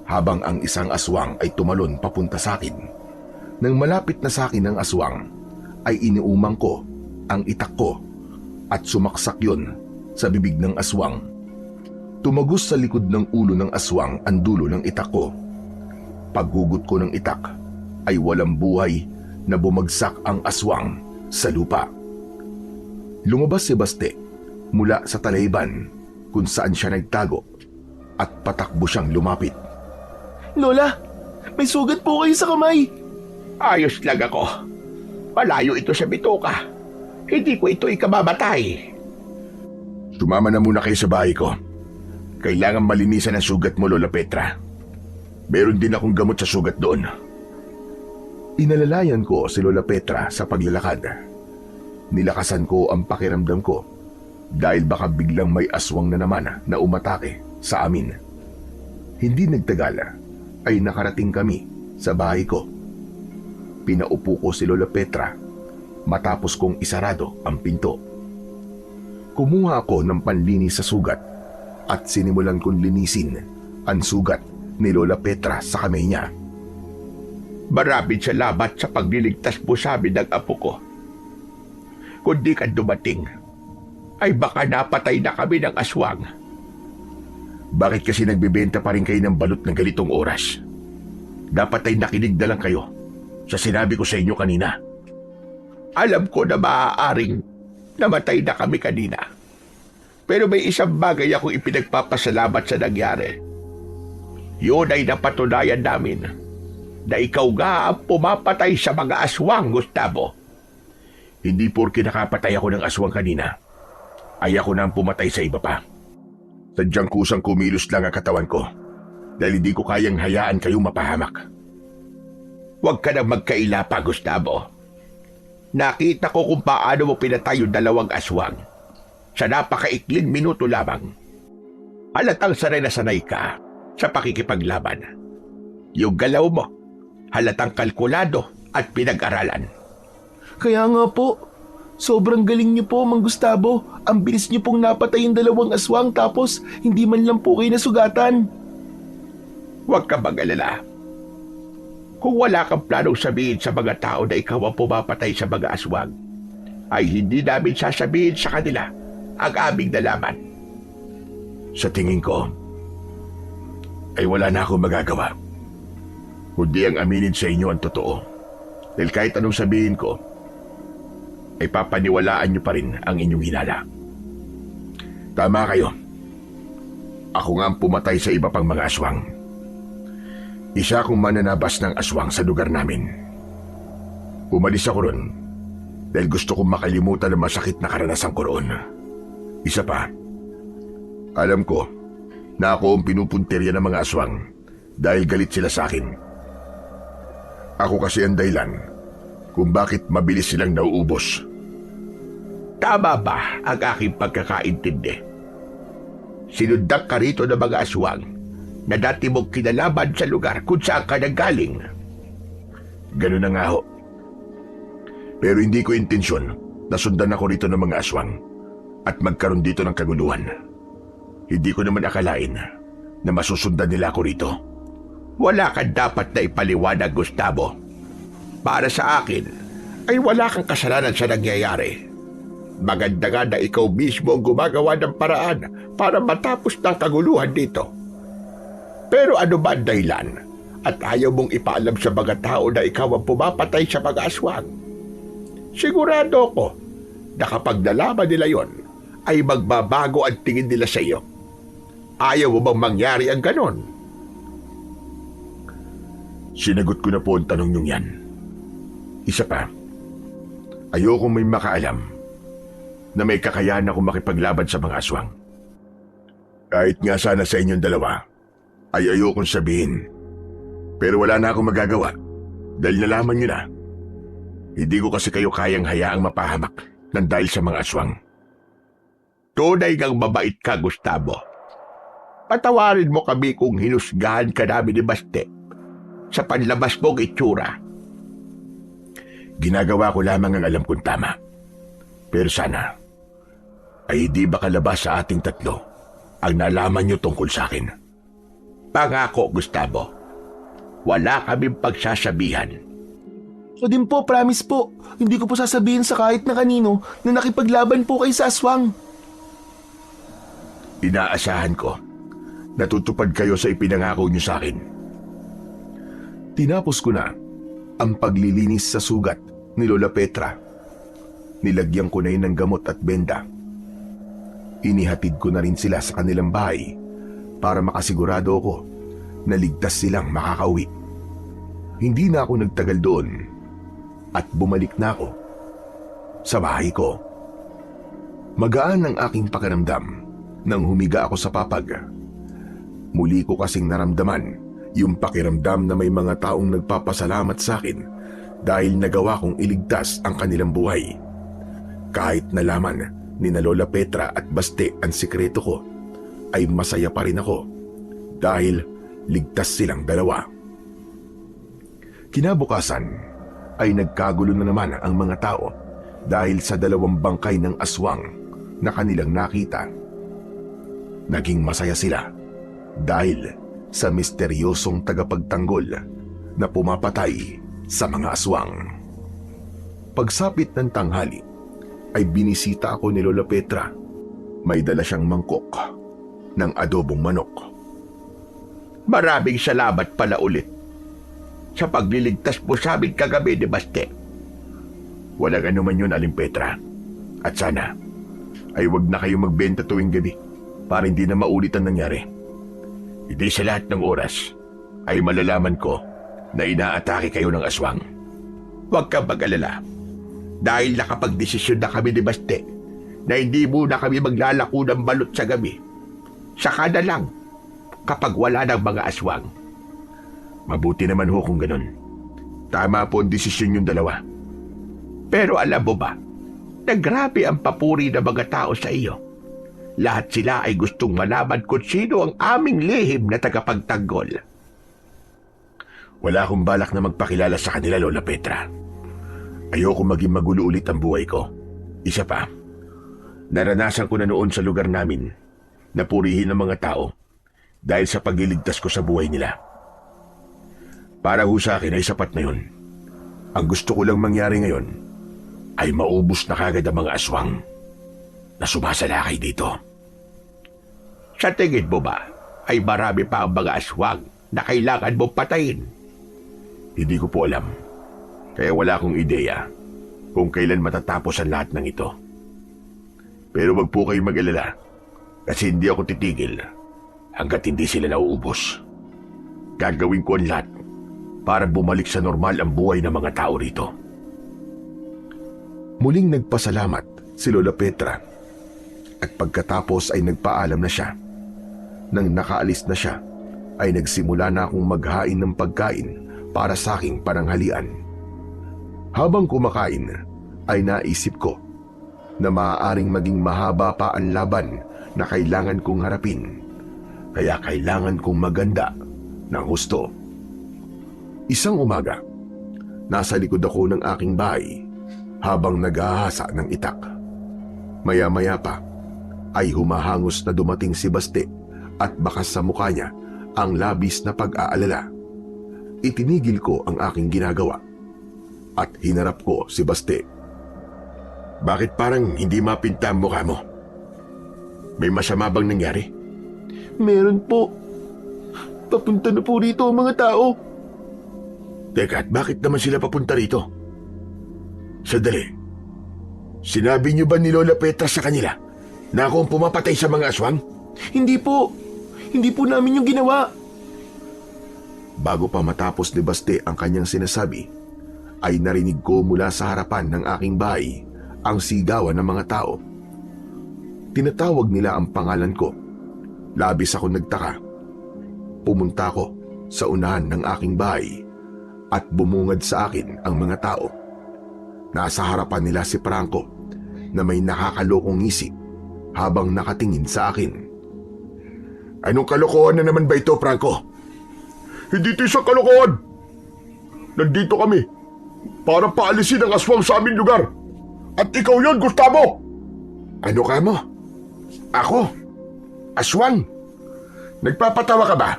habang ang isang aswang ay tumalon papunta sa akin. Nang malapit na sa akin ang aswang, ay iniumang ko ang itak ko at sumaksak yon sa bibig ng aswang. Tumagos sa likod ng ulo ng aswang ang dulo ng itak ko. Paghugot ko ng itak ay walang buhay na bumagsak ang aswang sa lupa. Lumabas si Baste mula sa talahiban kung saan siya nagtago at patakbo siyang lumapit. Lola, may sugat po kayo sa kamay. Ayos lang ako. Malayo ito sa bituka. Hindi ko ito ikamamatay. Sumama na muna kayo sa bahay ko. Kailangan malinisan ang sugat mo, Lola Petra. Meron din akong gamot sa sugat doon. Inalalayan ko si Lola Petra sa paglalakad. Nilakasan ko ang pakiramdam ko dahil baka biglang may aswang na naman na umatake sa amin. Hindi nagtagal ay nakarating kami sa bahay ko. Pinaupo ko si Lola Petra matapos kong isarado ang pinto. Kumuha ako ng panlinis sa sugat at sinimulan kong linisin ang sugat ni Lola Petra sa kamay niya. Maraming salamat sa pagliligtas mo sa amin ng apo ko. Kung di ka dumating, ay baka napatay na kami ng aswang. Bakit kasi nagbebenta pa rin kayo ng balot ng ganitong oras? Dapat ay nakinig na lang kayo sa sinabi ko sa inyo kanina. Alam ko na maaaring namatay na kami kanina. Pero may isang bagay akong ipinagpapasalamat sa nangyari. Yun ay napatunayan namin na ikaw nga ang pumapatay sa mga aswang, Gustavo. Hindi porke nakapatay ako ng aswang kanina, ay ako na ang pumatay sa iba pa. Sadyang kusang kumilos lang ang katawan ko dahil hindi ko kayang hayaan kayong mapahamak. Huwag ka nang magkaila pa, Gustavo. Nakita ko kung paano mo pinatay yung 2 aswang sa napakaikling minuto lamang. Halatang sanay na sanay ka sa pakikipaglaban. Yung galaw mo, halatang kalkulado at pinag-aralan. Kaya nga po, sobrang galing niyo po, Mang Gustavo. Ang bilis niyo pong napatay yung 2 aswang tapos hindi man lang po kayo nasugatan. Huwag ka mag-alala. Kung wala kang planong sabihin sa mga tao na ikaw ang pumapatay sa mga aswang, ay hindi namin sasabihin sa kanila ang aming nalaman. Sa tingin ko, ay wala na akong magagawa. Kundi ang aminin sa inyo ang totoo. Dahil kahit anong sabihin ko, ay papaniwalaan niyo pa rin ang inyong hinala. Tama kayo. Ako nga ang pumatay sa iba pang mga aswang. Isa akong mananabas ng aswang sa lugar namin. Umalis ako ron dahil gusto kong makalimutan ang masakit na karanasan ko roon. Isa pa, alam ko na ako ang pinupuntirya ng mga aswang dahil galit sila sa akin. Ako kasi ang dahilan kung bakit mabilis silang nauubos. Tama ba ang aking pagkakaintindi? Sinundak ka rito ng mga aswang na dati mong kinalaban sa lugar kung saan ka nanggaling. Ganun na nga ho. Pero hindi ko intensyon na sundan ako rito ng mga aswang at magkaroon dito ng kaguluhan. Hindi ko naman akalain na masusundan nila ako rito. Wala kang dapat na ipaliwanag, Gustavo. Para sa akin, ay wala kang kasalanan sa nangyayari. Maganda nga na ikaw mismo ang gumagawa ng paraan para matapos ng kaguluhan dito. Pero ano ba ang dahilan at ayaw mong ipaalam sa mga tao na ikaw ang pumapatay sa mga aswang? Sigurado ko na kapag nalaman nila yon, ay magbabago ang tingin nila sa iyo. Ayaw mo bang mangyari ang ganon? Sinagot ko na po ang tanong niyong yan. Isa pa, ayoko may makaalam na may kakayahan ako makipaglaban sa mga aswang. Kahit nga sana sa inyong dalawa, ay ayokong sabihin. Pero wala na akong magagawa dahil nalaman niyo na. Hindi ko kasi kayo kayang hayaang mapahamak ng dahil sa mga aswang. Tunay kang mabait ka, Gustavo. Patawarin mo kami kung hinusgahan ka namin ni Baste sa panlabas mong itsura. Ginagawa ko lamang ang alam kong tama. Pero sana, ay hindi ba kalabas sa ating tatlo ang nalaman niyo tungkol sa akin? Pangako, Gustavo. Wala kaming pagsasabihan. So din po, promise po. Hindi ko po sasabihin sa kahit na kanino na nakipaglaban po kayo sa aswang. Inaasahan ko, natutupad kayo sa ipinangako niyo sa akin. Tinapos ko na ang paglilinis sa sugat ni Lola Petra. Nilagyan ko na yun ng gamot at benda. Inihatid ko na rin sila sa kanilang bahay para makasigurado ako na ligtas silang makakauwi. Hindi na ako nagtagal doon at bumalik na ako sa bahay ko. Magaan ang aking pakiramdam nang humiga ako sa papag. Muli ko kasing naramdaman yung pakiramdam na may mga taong nagpapasalamat sa akin dahil nagawa kong iligtas ang kanilang buhay. Kahit nalaman ni na Lola Petra at Baste ang sikreto ko, ay masaya pa rin ako dahil ligtas silang dalawa. Kinabukasan ay nagkagulo na naman ang mga tao dahil sa dalawang bangkay ng aswang na kanilang nakita. Naging masaya sila dahil sa misteryosong tagapagtanggol na pumapatay sa mga aswang. Pagsapit ng tanghali ay binisita ako ni Lola Petra. May dala siyang mangkok ng adobong manok. Maraming salamat pala ulit sa pagliligtas mo sa amin kagabi ni Baste. Walang anuman yun, Aling Petra. At sana ay wag na kayo magbenta tuwing gabi para hindi na maulit ang nangyari. Hindi sa lahat ng oras ay malalaman ko na inaatake kayo ng aswang. Huwag kang mag-alala. Dahil nakapag-desisyon na kami ni Baste na hindi muna kami maglalako ng balot sa gabi. Saka na lang kapag wala ng mga aswang. Mabuti naman ho kung ganun. Tama po ang desisyon yung dalawa. Pero alam mo ba, na grabe ang papuri ng mga tao sa iyo. Lahat sila ay gustong malaman kung sino ang aming lihim na tagapagtanggol. Wala akong balak na magpakilala sa kanila, Lola Petra. Ayoko maging magulo ulit ang buhay ko. Isa pa, naranasan ko na noon sa lugar namin na purihin ng mga tao dahil sa pagliligtas ko sa buhay nila. Para ho sa akin ay sapat na yun. Ang gusto ko lang mangyari ngayon ay maubos na kagad ang mga aswang na sumasalakay dito. Sa tingin mo ba, ay marami pa ang mga aswang na kailangan mong patayin? Hindi ko po alam. Kaya wala akong ideya kung kailan matatapos ang lahat ng ito. Pero wag po kayong mag-alala kasi hindi ako titigil hanggat hindi sila nauubos. Gagawin ko ang lahat para bumalik sa normal ang buhay ng mga tao rito. Muling nagpasalamat si Lola Petra at pagkatapos ay nagpaalam na siya. Nang nakaalis na siya, ay nagsimula na akong maghain ng pagkain para sa aking pananghalian. Habang kumakain, ay naisip ko na maaaring maging mahaba pa ang laban na kailangan kong harapin. Kaya kailangan kong maganda ng husto. Isang umaga, nasa likod ako ng aking bahay habang naghahasa ng itak. Maya-maya pa ay humahangos na dumating si Baste at bakas sa mukha niya ang labis na pag-aalala. Itinigil ko ang aking ginagawa at hinarap ko si Baste. Bakit parang hindi mapinta ang mukha mo? May masama bang nangyari? Meron po. Papunta na po rito ang mga tao. Teka, at bakit naman sila papunta rito? Sandali. Sinabi niyo ba ni Lola Petra sa kanila na ako ang pumapatay sa mga aswang? Hindi po. Hindi po namin yung ginawa. Bago pa matapos ni Baste ang kanyang sinasabi, ay narinig ko mula sa harapan ng aking bahay ang sigawan ng mga tao. Tinatawag nila ang pangalan ko. Labis ako nagtaka. Pumunta ko sa unahan ng aking bahay at bumungad sa akin ang mga tao. Nasa harapan nila si Franco na may nakakalokong ngisi habang nakatingin sa akin. Anong kalokohan na naman ba ito, Franco? Hindi ito isang kalokohan. Nandito kami para paalisin ang aswang sa aming lugar. At ikaw yon, Gustavo! Ano ka mo? Ako? Aswang? Nagpapatawa ka ba?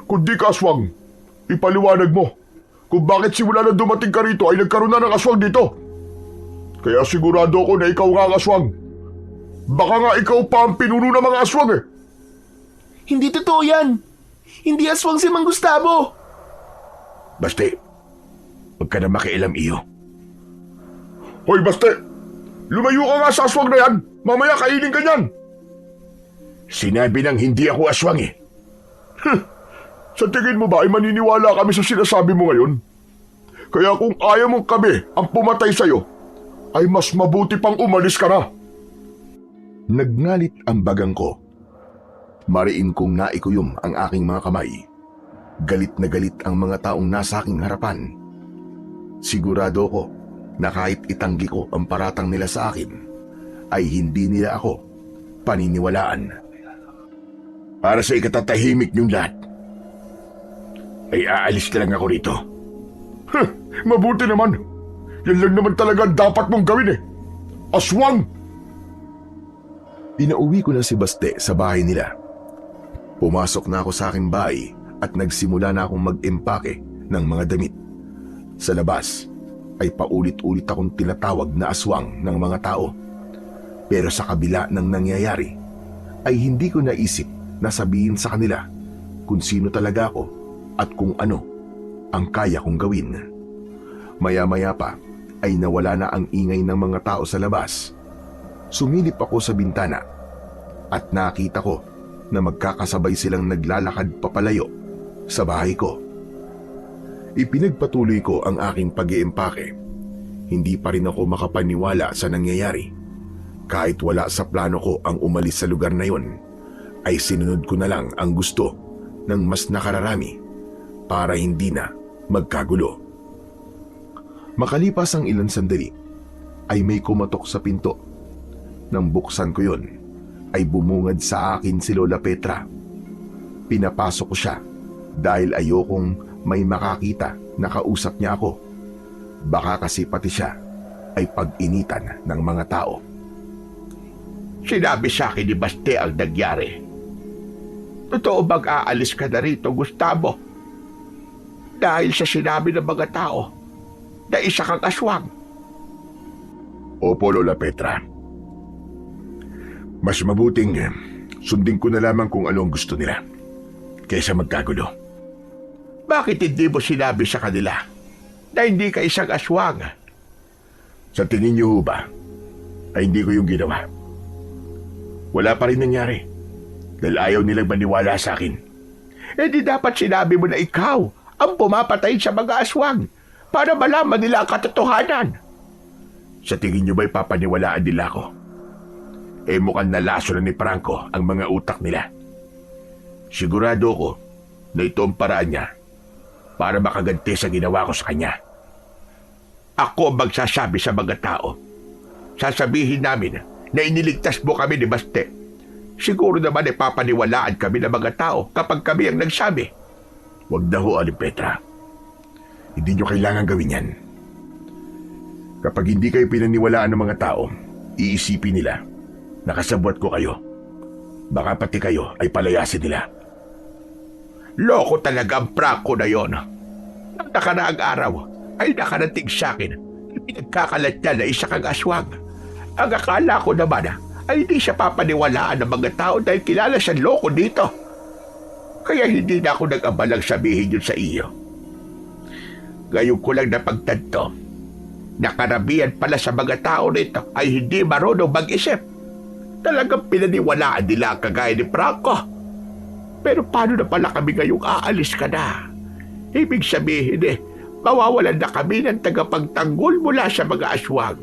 Kung di ka aswang, ipaliwanag mo kung bakit simula na dumating ka rito ay nagkaroon na ng aswang dito. Kaya sigurado ako na ikaw nga ang aswang. Baka nga ikaw pa ang pinuno ng mga aswang eh. Hindi totoo yan. Hindi aswang si Mang Gustavo. Baste, huwag ka na makialam iyo. Hoy, Baste! Lumayo ka nga sa aswang na yan. Mamaya kainin ka niyan. Sinabi nang hindi ako aswang eh. Sa tingin mo ba ay maniniwala kami sa sinasabi mo ngayon? Kaya kung ayaw mong kami ang pumatay sa'yo, ay mas mabuti pang umalis ka na. Nagngalit ang bagang ko. Mariin kong naikuyom ang aking mga kamay. Galit na galit ang mga taong nasa aking harapan. Sigurado ko na kahit itanggi ko ang paratang nila sa akin, ay hindi nila ako paniniwalaan. Para sa ikatatahimik niyong lahat, ay aalis na lang ako rito. Mabuti naman. Yan lang naman talaga dapat mong gawin eh. Aswang! Pinauwi ko na si Baste sa bahay nila. Pumasok na ako sa aking bahay at nagsimula na akong mag-empake ng mga damit. Sa labas ay paulit-ulit akong tinatawag na aswang ng mga tao. Pero sa kabila ng nangyayari ay hindi ko naisip na sabihin sa kanila kung sino talaga ako at kung ano ang kaya kong gawin. Maya-maya pa ay nawala na ang ingay ng mga tao sa labas. Sumilip ako sa bintana at nakita ko na magkakasabay silang naglalakad papalayo sa bahay ko. Ipinagpatuloy ko ang aking pag-iimpake. Hindi pa rin ako makapaniwala sa nangyayari. Kahit wala sa plano ko ang umalis sa lugar na yon, ay sinunod ko na lang ang gusto ng mas nakararami para hindi na magkagulo. Makalipas ang ilang sandali, ay may kumatok sa pinto. Nang buksan ko yon, ay bumungad sa akin si Lola Petra. Pinapasok ko siya dahil ayokong may makakita na kausap niya ako. Baka kasi pati siya ay pag-initan ng mga tao. Sinabi sa akin ni Baste ang nagyari. Totoo bang aalis ka na rito, Gustavo? Dahil sa sinabi ng mga tao na isa kang aswang. Opo, Lola Petra. Mas mabuting Sundin ko na lamang kung ano ang gusto nila kaysa magkagulo. Bakit hindi mo sinabi sa kanila na hindi ka isang aswang? Sa tingin niyo ho ba ay hindi ko yung ginawa? Wala pa rin nangyari dahil ayaw nilang maniwala sa akin. Di dapat sinabi mo na ikaw ang pumapatay sa mga aswang para malaman nila ang katotohanan. Sa tingin niyo ba'y papaniwalaan nila ako? Mukhang nalaso na ni Franco ang mga utak nila. Sigurado ko na ito ang paraan niya para makaganti sa ginawa ko sa kanya. Ako ang magsasabi sa mga tao. Sasabihin namin na iniligtas mo kami ni Baste. Siguro naman ay papaniwalaan kami ng mga tao kapag kami ang nagsabi. Huwag na ho, Aling Petra. Hindi niyo kailangan gawin yan. Kapag hindi kayo pinaniwalaan ng mga tao, iisipin nila na kasabwat ko kayo. Baka pati kayo ay palayasin nila. Loko talaga ang Franco na yon. Nang nakaraang araw ay nakarating sa akin na pinagkakalat niya na isa kang aswang. Ang akala ko naman ay hindi siya papaniwalaan ng mga tao dahil kilala siyang loko dito. Kaya hindi na ako nag-abalang sabihin yun sa iyo. Ngayon ko lang napagtanto na karamihan pala sa mga tao nito ay hindi marunong mag-isip. Talagang pinaniwalaan nila ang kagaya ni Franco. Pero paano na pala kami ngayong aalis ka na? Ibig sabihin mawawalan na kami ng tagapagtanggol mula sa mga aswang.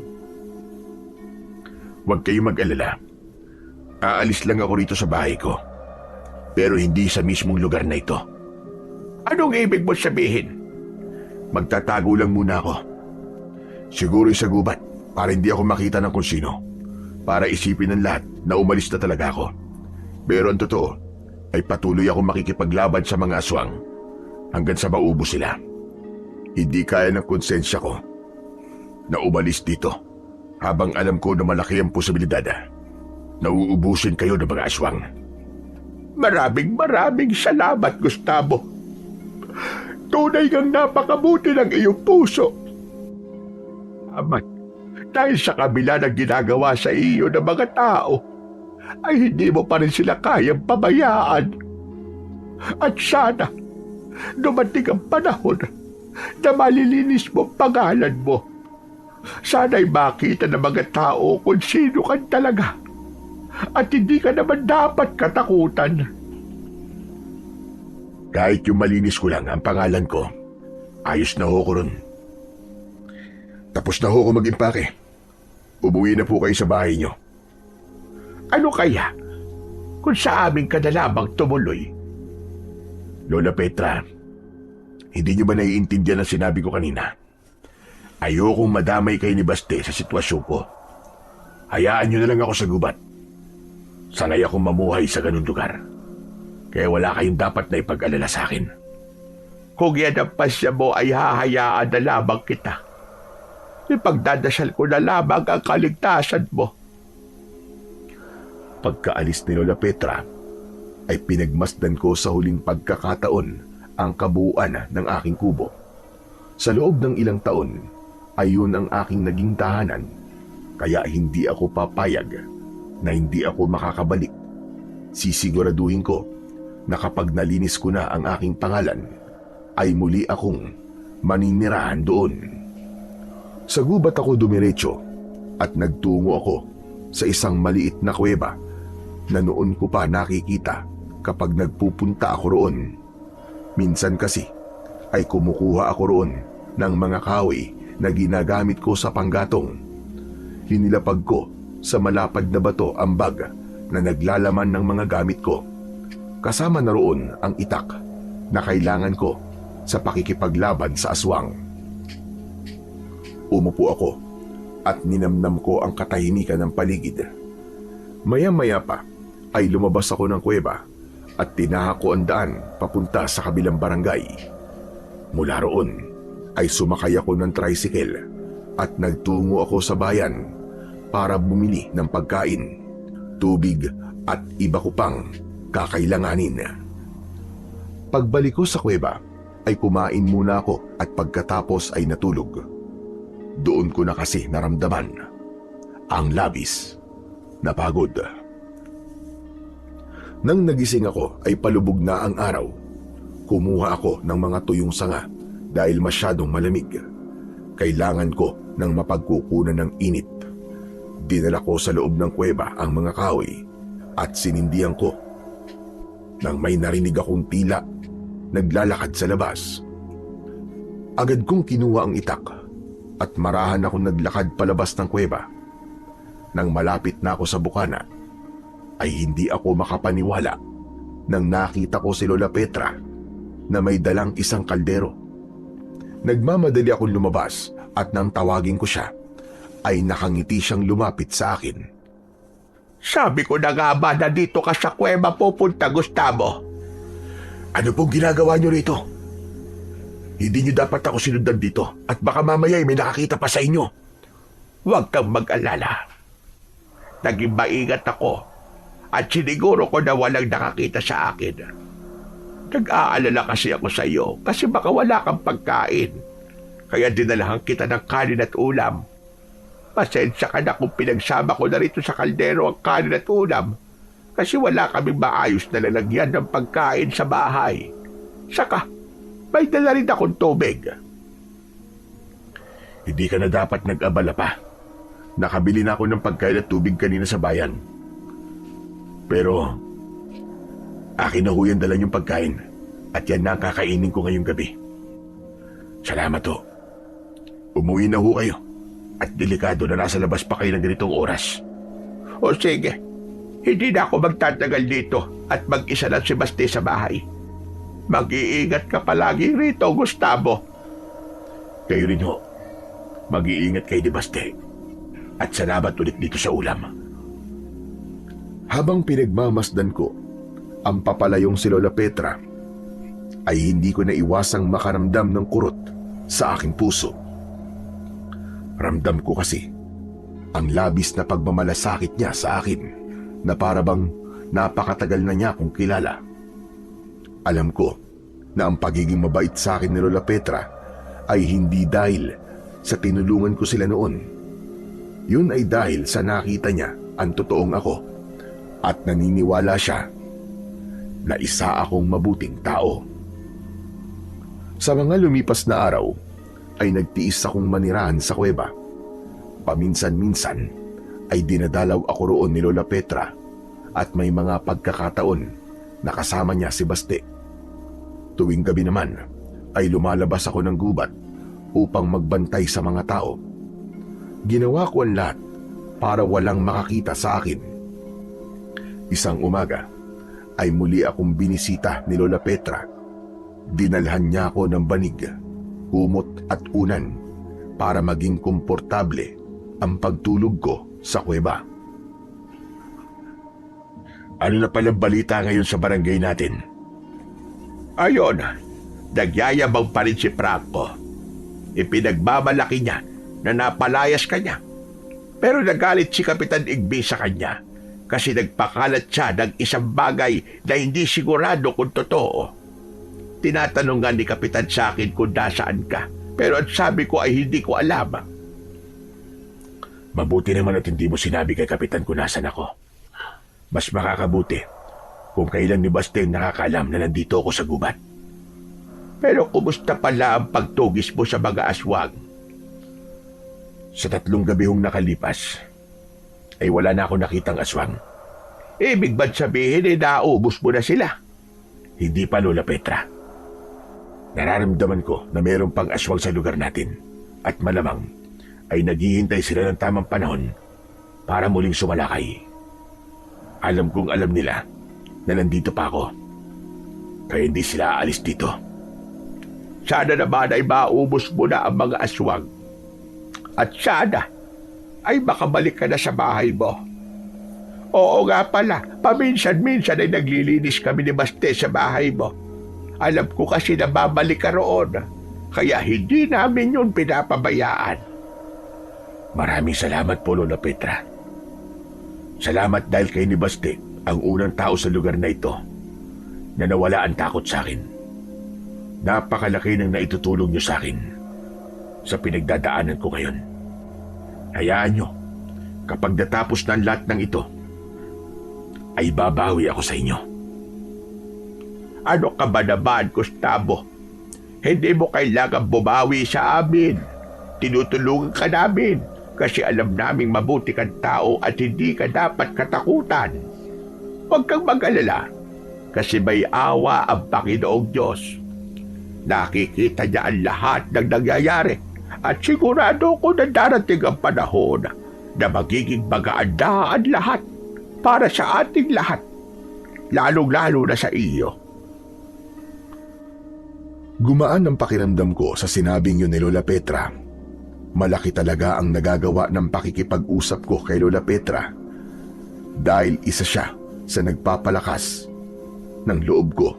Huwag kayong mag-alala. Aalis lang ako rito sa bahay ko. Pero hindi sa mismong lugar na ito. Anong ibig mo sabihin? Magtatago lang muna ako. Siguro sa gubat para hindi ako makita ng kung sino. Para isipin ng lahat na umalis na talaga ako. Pero ang totoo ay patuloy ako makikipaglaban sa mga aswang hanggang sa maubos sila. Hindi kaya ng konsensya ko na umalis dito habang alam ko na malaki ang posibilidad na uubusin kayo ng mga aswang. Maraming salamat, Gustavo. Tunay kang napakabuti ng iyong puso. Amat, dahil sa kabila ng ginagawa sa iyo ng mga tao, ay hindi mo pa rin sila kayang pabayaan. At sana, dumating ang panahon na malilinis mo ang pangalan mo. Sana'y makita ng mga tao kung sino ka talaga. At hindi ka naman dapat katakutan. Kahit yung malinis ko lang ang pangalan ko, ayos na ho ko ron. Tapos na ho ko mag-impake. Umuwi na po kayo sa bahay niyo. Ano kaya kung sa amin ka na lamang tumuloy? Lola Petra, hindi niyo ba naiintindihan ang sinabi ko kanina? Ayokong madamay kayo ni Baste sa sitwasyon ko. Hayaan niyo na lang ako sa gubat. Sanay akong mamuhay sa ganung lugar. Kaya wala kayong dapat na ipag-alala sa akin. Kung yan ang pasya mo ay hahayaan na lamang kita. Ipagdadasal ko na lamang ang kaligtasan mo. Pagkaalis ni Lola Petra, ay pinagmasdan ko sa huling pagkakataon ang kabuuan ng aking kubo. Sa loob ng ilang taon, ay yun ang aking naging tahanan, kaya hindi ako papayag na hindi ako makakabalik. Sisiguraduhin ko na kapag nalinis ko na ang aking pangalan, ay muli akong maninirahan doon. Sa gubat ako dumiretso at nagtungo ako sa isang maliit na kuweba na noon ko pa nakikita kapag nagpupunta ako roon. Minsan kasi ay kumukuha ako roon ng mga kahoy na ginagamit ko sa panggatong. Hinilapag ko sa malapad na bato ang bag na naglalaman ng mga gamit ko. Kasama na roon ang itak na kailangan ko sa pakikipaglaban sa aswang. Umupo ako at ninamnam ko ang katahimikan ng paligid. Maya-maya pa ay lumabas ako ng kuweba at tinahak ko ang daan papunta sa kabilang barangay. Mula roon ay sumakay ako ng tricycle at nagtungo ako sa bayan para bumili ng pagkain, tubig at iba ko pang kakailanganin. Pagbalik ko sa kuweba ay kumain muna ako at pagkatapos ay natulog. Doon ko na kasi naramdaman ang labis na pagod. Nang nagising ako ay palubog na ang araw. Kumuha ako ng mga tuyong sanga dahil masyadong malamig. Kailangan ko ng mapagkukunan ng init. Dinala ko sa loob ng kuweba ang mga kahoy at sinindihan ko. Nang may narinig akong tila, naglalakad sa labas. Agad kong kinuha ang itak at marahan akong naglakad palabas ng kuweba. Nang malapit na ako sa bukana, ay hindi ako makapaniwala nang nakita ko si Lola Petra na may dalang isang kaldero. Nagmamadali akong lumabas at nang tawagin ko siya, ay nakangiti siyang lumapit sa akin. Sabi ko na nga ba na dito ka sa kuweba pupunta, Gustavo? Ano pong ginagawa niyo rito? Hindi niyo dapat ako sinundan dito at baka mamaya may nakakita pa sa inyo. Huwag kang mag-alala. Naging maingat ako at siniguro ko na walang nakakita sa akin. Nag-aalala kasi ako sa iyo kasi baka wala kang pagkain. Kaya dinalahan kita ng kanin at ulam. Pasensya ka na kung pinagsama ko na rito sa kaldero ang kanin at ulam kasi wala kaming maayos na lalagyan ng pagkain sa bahay. Saka, may dala rin akong tubig. Hindi ka na dapat nag-abala pa. Nakabili na ako ng pagkain at tubig kanina sa bayan. Pero, akin na ho yan dala yung pagkain at yan na ang kakainin ko ngayong gabi. Salamat ho. Umuwi na ho kayo at delikado na nasa labas pa kayo ng ganitong oras. O sige, hindi na ako magtatagal dito at mag-isa lang si Baste sa bahay. Mag-iingat ka palagi rito, Gustavo. Kayo rin ho. Mag-iingat kayo ni Baste. At salamat ulit dito sa ulam. Habang pinagmamasdan ko ang papalayong si Lola Petra, ay hindi ko naiwasang makaramdam ng kurot sa aking puso. Ramdam ko kasi ang labis na pagmamalasakit niya sa akin na parabang napakatagal na niya akong kilala. Alam ko na ang pagiging mabait sa akin ni Lola Petra ay hindi dahil sa tinulungan ko sila noon. Yun ay dahil sa nakita niya ang totoong ako at naniniwala siya na isa akong mabuting tao. Sa mga lumipas na araw ay nagtiis akong manirahan sa kuweba. Paminsan-minsan ay dinadalaw ako roon ni Lola Petra at may mga pagkakataon na kasama niya si Baste. Tuwing gabi naman ay lumalabas ako ng gubat upang magbantay sa mga tao. Ginawa ko ang lahat para walang makakita sa akin. Isang umaga ay muli akong binisita ni Lola Petra. Dinalhan niya ako ng banig, kumot at unan para maging komportable ang pagtulog ko sa kuweba. Ano na pala balita ngayon sa barangay natin? Ayon, nagyayabang pa rin si Franco. Ipinagmamalaki niya na napalayas ka niya. Pero nagalit si Kapitan Igby sa kanya kasi nagpakalat siya ng isang bagay na hindi sigurado kung totoo. Tinatanong nga ni Kapitan sa akin kung nasaan ka, pero ang sabi ko ay hindi ko alam. Mabuti naman at hindi mo sinabi kay Kapitan kung nasan ako. Mas makakabuti kung kailan ni Baste nakakaalam na nandito ako sa gubat. Pero kumusta pala ang pagtugis mo sa mga aswang? Sa 3 gabi hong nakalipas, ay wala na ako nakitang aswang. Ibig ba't sabihin naubos mo na sila? Hindi pa, Lola Petra. Nararamdaman ko na mayroong pang aswang sa lugar natin at malamang ay naghihintay sila ng tamang panahon para muling sumalakay. Alam kong alam nila na nandito pa ako, kaya hindi sila aalis dito. Sana naman ay maubos mo na ang mga aswang. At sana ay makabalik ka na sa bahay mo. Oo nga pala, paminsan-minsan ay naglilinis kami ni Baste sa bahay mo. Alam ko kasi na babalik ka roon, kaya hindi namin yun pinapabayaan. Maraming salamat po, Lola Petra. Salamat dahil kay ni Baste ang unang tao sa lugar na ito na nawala ang takot sa akin. Napakalaki ng naitutulong niyo sa akin sa pinagdadaanan ko ngayon. Hayaan niyo, kapag natapos na ang lahat ng ito, ay babawi ako sa inyo. Ano ka ba naman, Gustavo? Hindi mo kailangan bumawi sa amin. Tinutulungan ka namin kasi alam naming mabuti kang tao at hindi ka dapat katakutan. Huwag kang mag-alala kasi may awa ang Panginoong Diyos. Nakikita niya ang lahat ng nangyayari at sigurado ko na darating ang panahon na magiging magaan lahat para sa ating lahat, lalong-lalo na sa iyo. Gumaan ang pakiramdam ko sa sinabing yun ni Lola Petra. Malaki talaga ang nagagawa ng pakikipag-usap ko kay Lola Petra dahil isa siya sa nagpapalakas ng loob ko.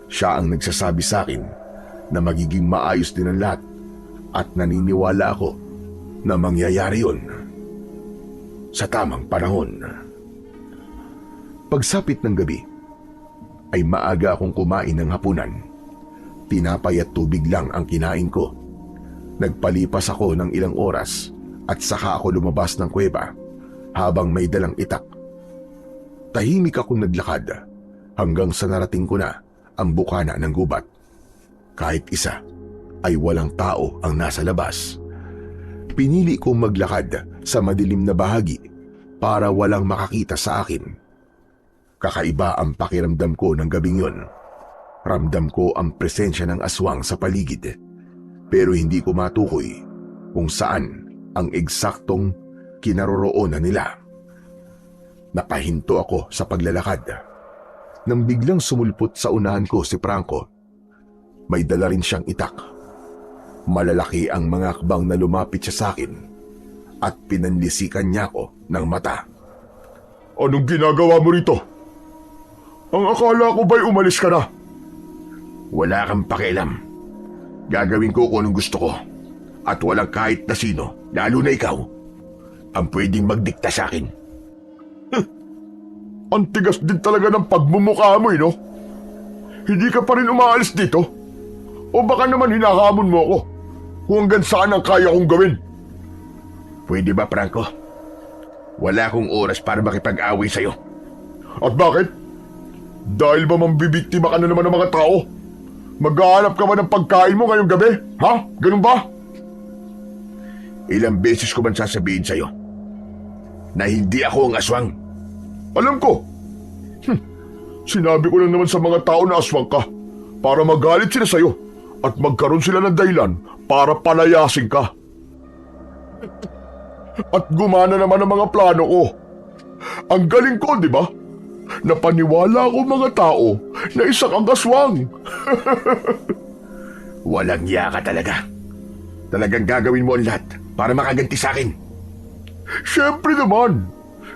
Siya ang nagsasabi sa akin na magiging maayos din ang lahat at naniniwala ako na mangyayari yun sa tamang panahon. Pagsapit ng gabi ay maaga akong kumain ng hapunan. Tinapay at tubig lang ang kinain ko. Nagpalipas ako ng ilang oras at saka ako lumabas ng kuweba habang may dalang itak. Tahimik akong naglakad hanggang sa narating ko na ang bukana ng gubat. Kahit isa ay walang tao ang nasa labas. Pinili kong maglakad sa madilim na bahagi para walang makakita sa akin. Kakaiba ang pakiramdam ko ng gabing yun. Ramdam ko ang presensya ng aswang sa paligid, pero hindi ko matukoy kung saan ang eksaktong kinaroroonan nila. Napahinto ako sa paglalakad. Nang biglang sumulpot sa unahan ko si Franco, may dala rin siyang itak. Malalaki ang mga akbang na lumapit siya sa akin at pinanlisikan niya ako ng mata. Anong ginagawa mo rito? Ang akala ko ba'y umalis ka na? Wala kang pakialam. Gagawin ko kung anong gusto ko. At walang kahit na sino, lalo na ikaw, ang pwedeng magdikta sa akin. Ang tigas din talaga ng pagmumukha mo, no? Hindi ka pa rin umaalis dito? O baka naman hinahamon mo ako kung hanggang saan ang kaya kong gawin? Pwede ba, Franco? Wala akong oras para makipag-away sa'yo. At bakit? Dahil ba mambibiktima ka na naman ng mga tao? Maghahanap ka ba ng pagkain mo ngayong gabi? Ha? Ganun ba? Ilang beses ko man sasabihin sa'yo na hindi ako ang aswang. Alam ko. Sinabi ko lang naman sa mga tao na aswang ka para magalit sila sa'yo at magkaroon sila ng dahilan para palayasin ka. At gumana naman ang mga plano ko. Ang galing ko, di ba? Napaniwala ko mga tao na isa kang aswang. Walang iya ka talaga. Talagang gagawin mo ang lahat para makaganti sa akin. Siyempre naman.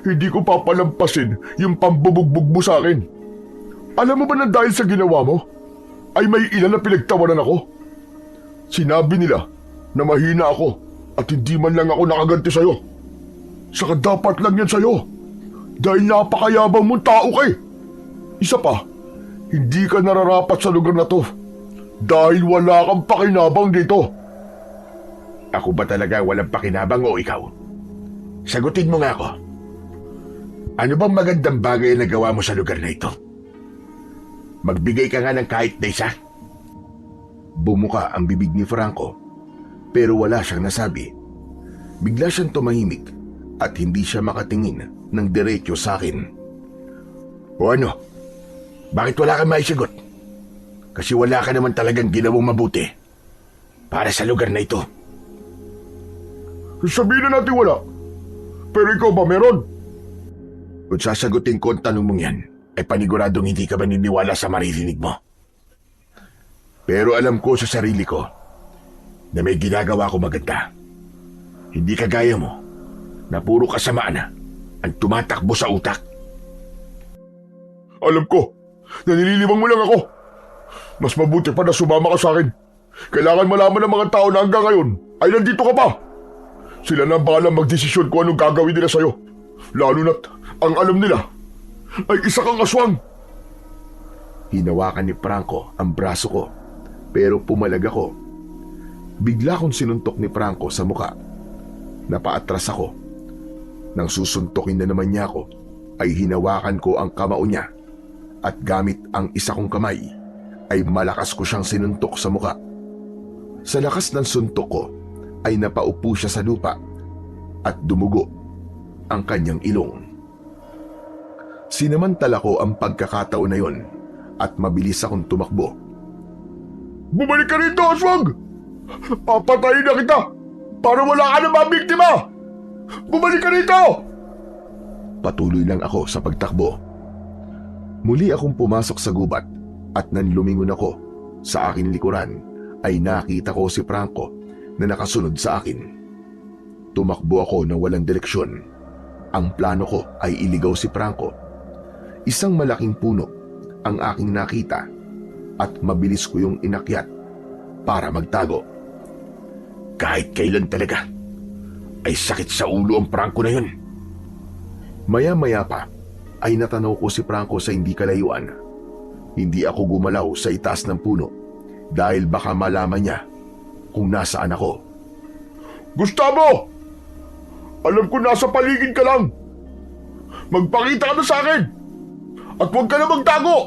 Hindi ko papalampasin yung pambubugbog mo sa akin. Alam mo ba na dahil sa ginawa mo, ay may ilan na pinagtawanan ako? Sinabi nila na mahina ako at hindi man lang ako nakaganti sa'yo. Saka dapat lang yan sa'yo. Dahil napakayabang mong tao ka eh. Isa pa, hindi ka nararapat sa lugar na to. Dahil wala kang pakinabang dito. Ako ba talaga walang pakinabang o ikaw? Sagutin mo nga ako. Ano bang magandang bagay na nagawa mo sa lugar na ito? Magbigay ka nga ng kahit na isa. Bumuka ang bibig ni Franco, pero wala siyang nasabi. Bigla siyang tumahimik at hindi siya makatingin ng diretso sa akin. O ano? Bakit wala kang maisagot? Kasi wala ka naman talagang ginawang mabuti para sa lugar na ito. Sabihin na natin wala. Pero ikaw ba meron? Kung sasagutin ko ang tanong mong yan, ay paniguradong hindi ka maniniwala sa maririnig mo. Pero alam ko sa sarili ko na may ginagawa ko maganda. Hindi kagaya mo na puro kasamaan ang tumatakbo sa utak. Alam ko na nililibang mo lang ako. Mas mabuti pa na sumama ka sa akin. Kailangan malaman ng mga tao na hanggang ngayon ay nandito ka pa. Sila na bahalang magdesisyon kung anong gagawin nila sa'yo. Lalo na't ang alam nila ay isa kang aswang. Hinawakan ni Franco ang braso ko, pero pumalag ako. Bigla kong sinuntok ni Franco sa muka. Napaatras ako. Nang susuntokin na naman niya ako, ay hinawakan ko ang kamao niya at gamit ang isa kong kamay ay malakas ko siyang sinuntok sa muka. Sa lakas ng suntok ko ay napaupo siya sa lupa at dumugo ang kanyang ilong. Sinamantala ko ang pagkakataon na yon at mabilis akong tumakbo. Bumalik ka rito, aswang! Papatayin na kita para wala ka na mabiktima! Bumalik ka rito! Patuloy lang ako sa pagtakbo. Muli akong pumasok sa gubat at nang lumingon ako sa aking likuran ay nakita ko si Franco na nakasunod sa akin. Tumakbo ako ng walang direksyon. Ang plano ko ay iligaw si Franco. Isang malaking puno ang aking nakita at mabilis ko yung inakyat para magtago. Kahit kailan talaga ay sakit sa ulo ang Franco na yun. Maya-maya pa ay natanaw ko si Franco sa hindi kalayuan. Hindi ako gumalaw sa itaas ng puno dahil baka malaman niya kung nasaan ako. Gustavo! Alam ko nasa paligid ka lang. Magpakita ka na sa akin at huwag ka na magtago.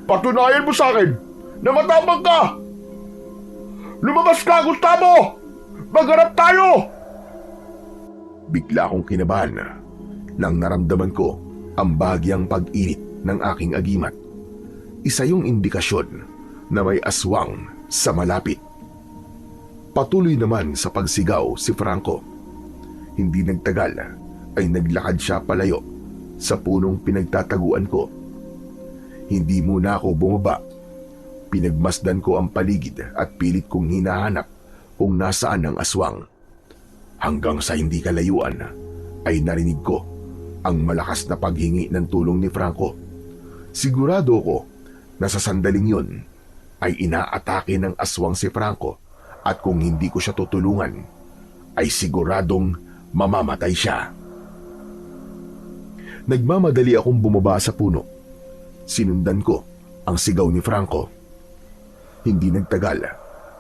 Patunayan mo sa akin na matapang ka. Lumabas ka, Gustavo! Magharap tayo! Bigla akong kinabahan nang naramdaman ko ang bahagyang pag-init ng aking agimat. Isa yung indikasyon na may aswang sa malapit. Patuloy naman sa pagsigaw si Franco. Hindi nagtagal ay naglakad siya palayo sa punong pinagtataguan ko. Hindi muna ako bumaba. Pinagmasdan ko ang paligid at pilit kong hinahanap kung nasaan ang aswang. Hanggang sa hindi kalayuan ay narinig ko ang malakas na paghingi ng tulong ni Franco. Sigurado ko na sa sandaling yun ay inaatake ng aswang si Franco at kung hindi ko siya tutulungan ay siguradong mamamatay siya. Nagmamadali akong bumaba sa puno. Sinundan ko ang sigaw ni Franco. Hindi nagtagal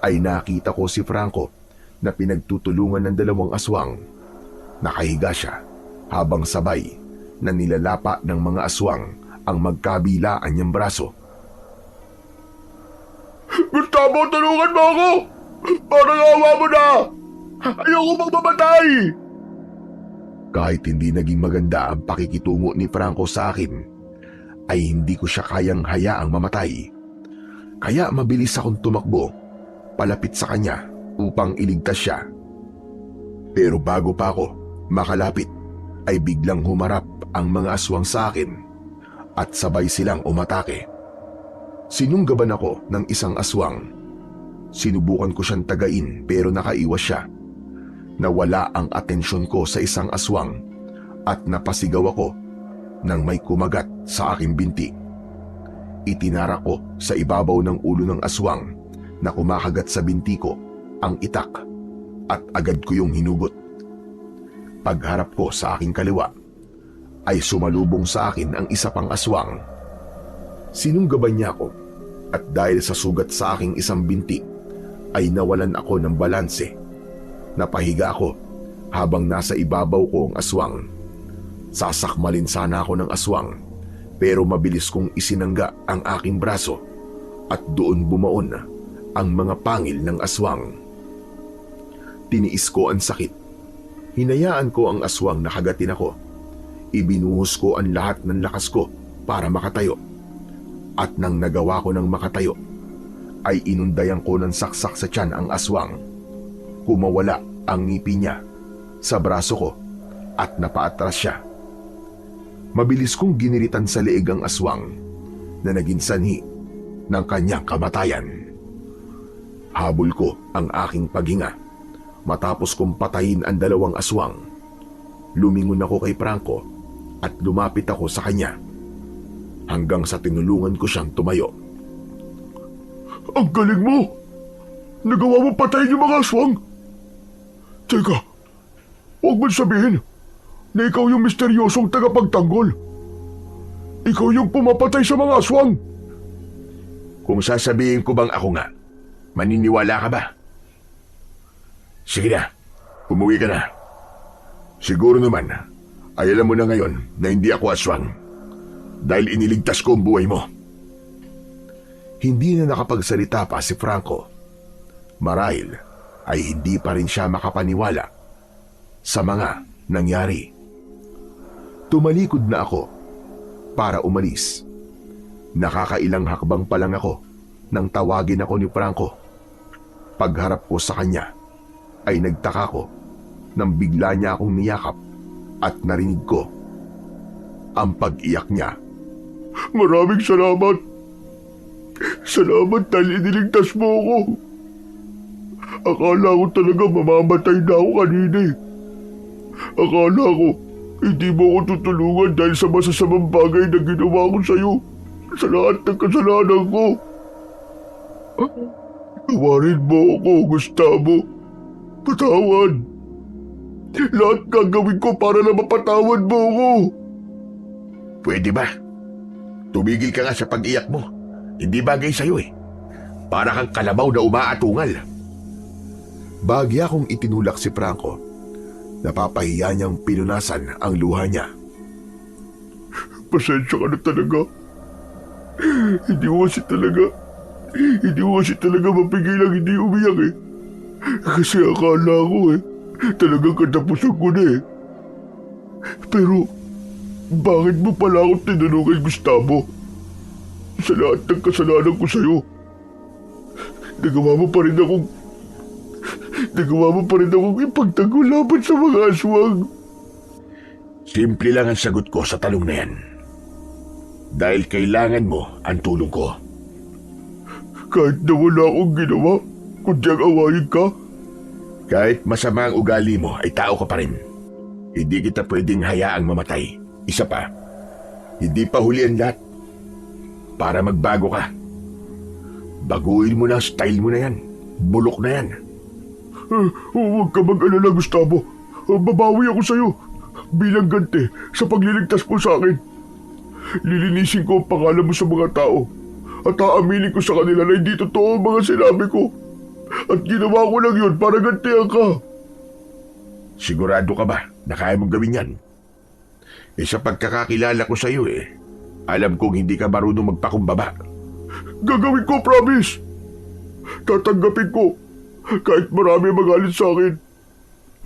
ay nakita ko si Franco na pinagtutulungan ng dalawang aswang. Nakahiga siya habang sabay na nilalapa ng mga aswang ang magkabilaan niyang braso. Gustavo, tulungan mo ako! Parang awa mo na! Ayoko magmamatay! Kahit hindi naging maganda ang pakikitungo ni Franco sa akin, ay hindi ko siya kayang hayaang mamatay. Kaya mabilis akong tumakbo palapit sa kanya upang iligtas siya. Pero bago pa ako makalapit ay biglang humarap ang mga aswang sa akin at sabay silang umatake. Sinunggaban ako ng isang aswang. Sinubukan ko siyang tagain pero nakaiwas siya. Nawala ang atensyon ko sa isang aswang at napasigaw ako nang may kumagat sa aking binti. Itinara ko sa ibabaw ng ulo ng aswang na kumakagat sa binti ko ang itak at agad ko yung hinugot. Pagharap ko sa aking kaliwa ay sumalubong sa akin ang isa pang aswang. Sinunggaban niya ako at dahil sa sugat sa aking isang binti ay nawalan ako ng balanse. Napahiga ako habang nasa ibabaw ko ang aswang. Sasakmalin sana ako ng aswang pero mabilis kong isinangga ang aking braso at doon bumaon ang mga pangil ng aswang. Tiniis ko ang sakit. Hinayaan ko ang aswang na kagatin ako. Ibinuhos ko ang lahat ng lakas ko para makatayo. At nang nagawa ko ng makatayo, ay inundayan ko ng saksak sa tiyan ang aswang. Kumawala ang ngipin niya sa braso ko at napaatras siya. Mabilis kong giniritan sa leeg ang aswang na naging sanhi ng kanyang kamatayan. Habol ko ang aking paghinga matapos kong patayin ang dalawang aswang. Lumingon ako kay Franco at lumapit ako sa kanya hanggang sa tinulungan ko siyang tumayo. Ang galing mo! Nagawa mo patayin yung mga aswang! Teka, huwag mo sabihin na ikaw yung misteryosong tagapagtanggol. Ikaw yung pumapatay sa mga aswang. Kung sasabihin ko bang ako nga, maniniwala ka ba? Sige na, umuwi ka na. Siguro naman ay alam mo na ngayon na hindi ako aswang dahil iniligtas ko ang buhay mo. Hindi na nakapagsalita pa si Franco. Marahil ay hindi pa rin siya makapaniwala sa mga nangyari. Tumalikod na ako para umalis. Nakakailang hakbang pa lang ako nang tawagin ako ni Franco. Pagharap ko sa kanya ay nagtaka ko nang bigla niya akong niyakap at narinig ko ang pag-iyak niya. Maraming salamat. Salamat dahil iniligtas mo ako. Akala ko talaga mamamatay na ako kanina eh. Akala ko hindi mo ako tutulungan dahil sa masasamang bagay na ginawa ko sa'yo sa lahat ng kasalanan ko. Tawarin mo ako, Gustavo. Patawad. Lahat gagawin ko para na mapatawad mo ako. Pwede ba? Tumigil ka nga sa pag-iyak mo. Hindi bagay sa'yo eh. Para kang kalabaw na umaatungal. Bagya kong itinulak si Franco. Napapahiya niyang pinunasan ang luha niya. Pasensya ka na talaga. Hindi mo kasi talaga mapigil ang hindi umiyak eh. Kasi akala ko talagang katapusan ko na eh. Pero, bakit mo pala ako tinulungan, Gustavo? Sa lahat ng kasalanan ko sa'yo, nagawa mo pa rin akong ipagtanggol laban sa mga aswang. Simple lang ang sagot ko sa talong na yan. Dahil kailangan mo ang tulong ko. Kahit na wala akong ginawa, kundi ang awayin ka. Kahit masama ang ugali mo, ay tao ka pa rin. Hindi kita pwedeng hayaang mamatay. Isa pa, hindi pa huli ang lahat. Para magbago ka. Baguhin mo na ang style mo na yan. Bulok na yan. Huwag ka mag-alala, Gustavo. Babawi ako sa'yo bilang ganti sa pagliligtas mo sa akin. Lilinisin ko ang pangalan mo sa mga tao at aaminin ko sa kanila na hindi totoo ang mga sinabi ko. At ginawa ko lang yun para gantihan ka. Sigurado ka ba na kaya mong gawin yan? Sa pagkakakilala ko sa iyo alam kong hindi ka marunong magpakumbaba. Gagawin ko, promise. Tatanggapin ko kahit marami magalit sa akin.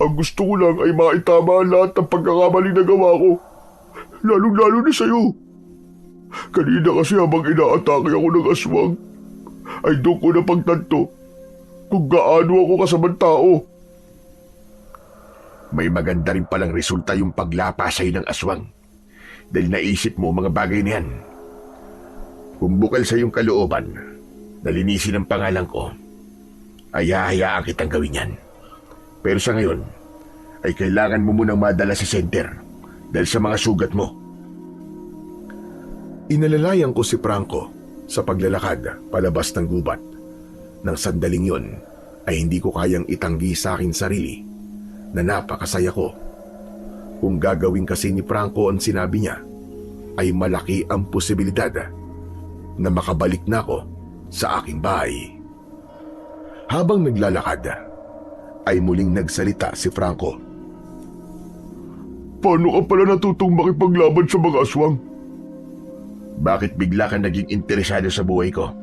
Ang gusto ko lang ay maitama ang lahat ng pagkakamali na gawa ko. Lalong-lalo na sa'yo. Kanina kasi habang inaatake ako ng aswang, ay doon ko napagtanto kung gaano ako kasamang tao. May maganda rin palang resulta yung paglapa sa'yo ng aswang dahil naisip mo mga bagay na yan. Kung bukal sa iyong kalooban na linisin ang pangalan ko, ay hahayaan kitang gawin yan. Pero sa ngayon, ay kailangan mo munang madala sa center dahil sa mga sugat mo. Inalalayan ko si Franco sa paglalakad palabas ng gubat. Nang sandaling yon, ay hindi ko kayang itanggi sa akin sarili na napakasaya ko. Kung gagawin kasi ni Franco ang sinabi niya, ay malaki ang posibilidad na makabalik na ako sa aking bahay. Habang naglalakad, ay muling nagsalita si Franco. Paano ka pala natutong makipaglaban sa mga aswang? Bakit bigla ka naging interesado sa buhay ko?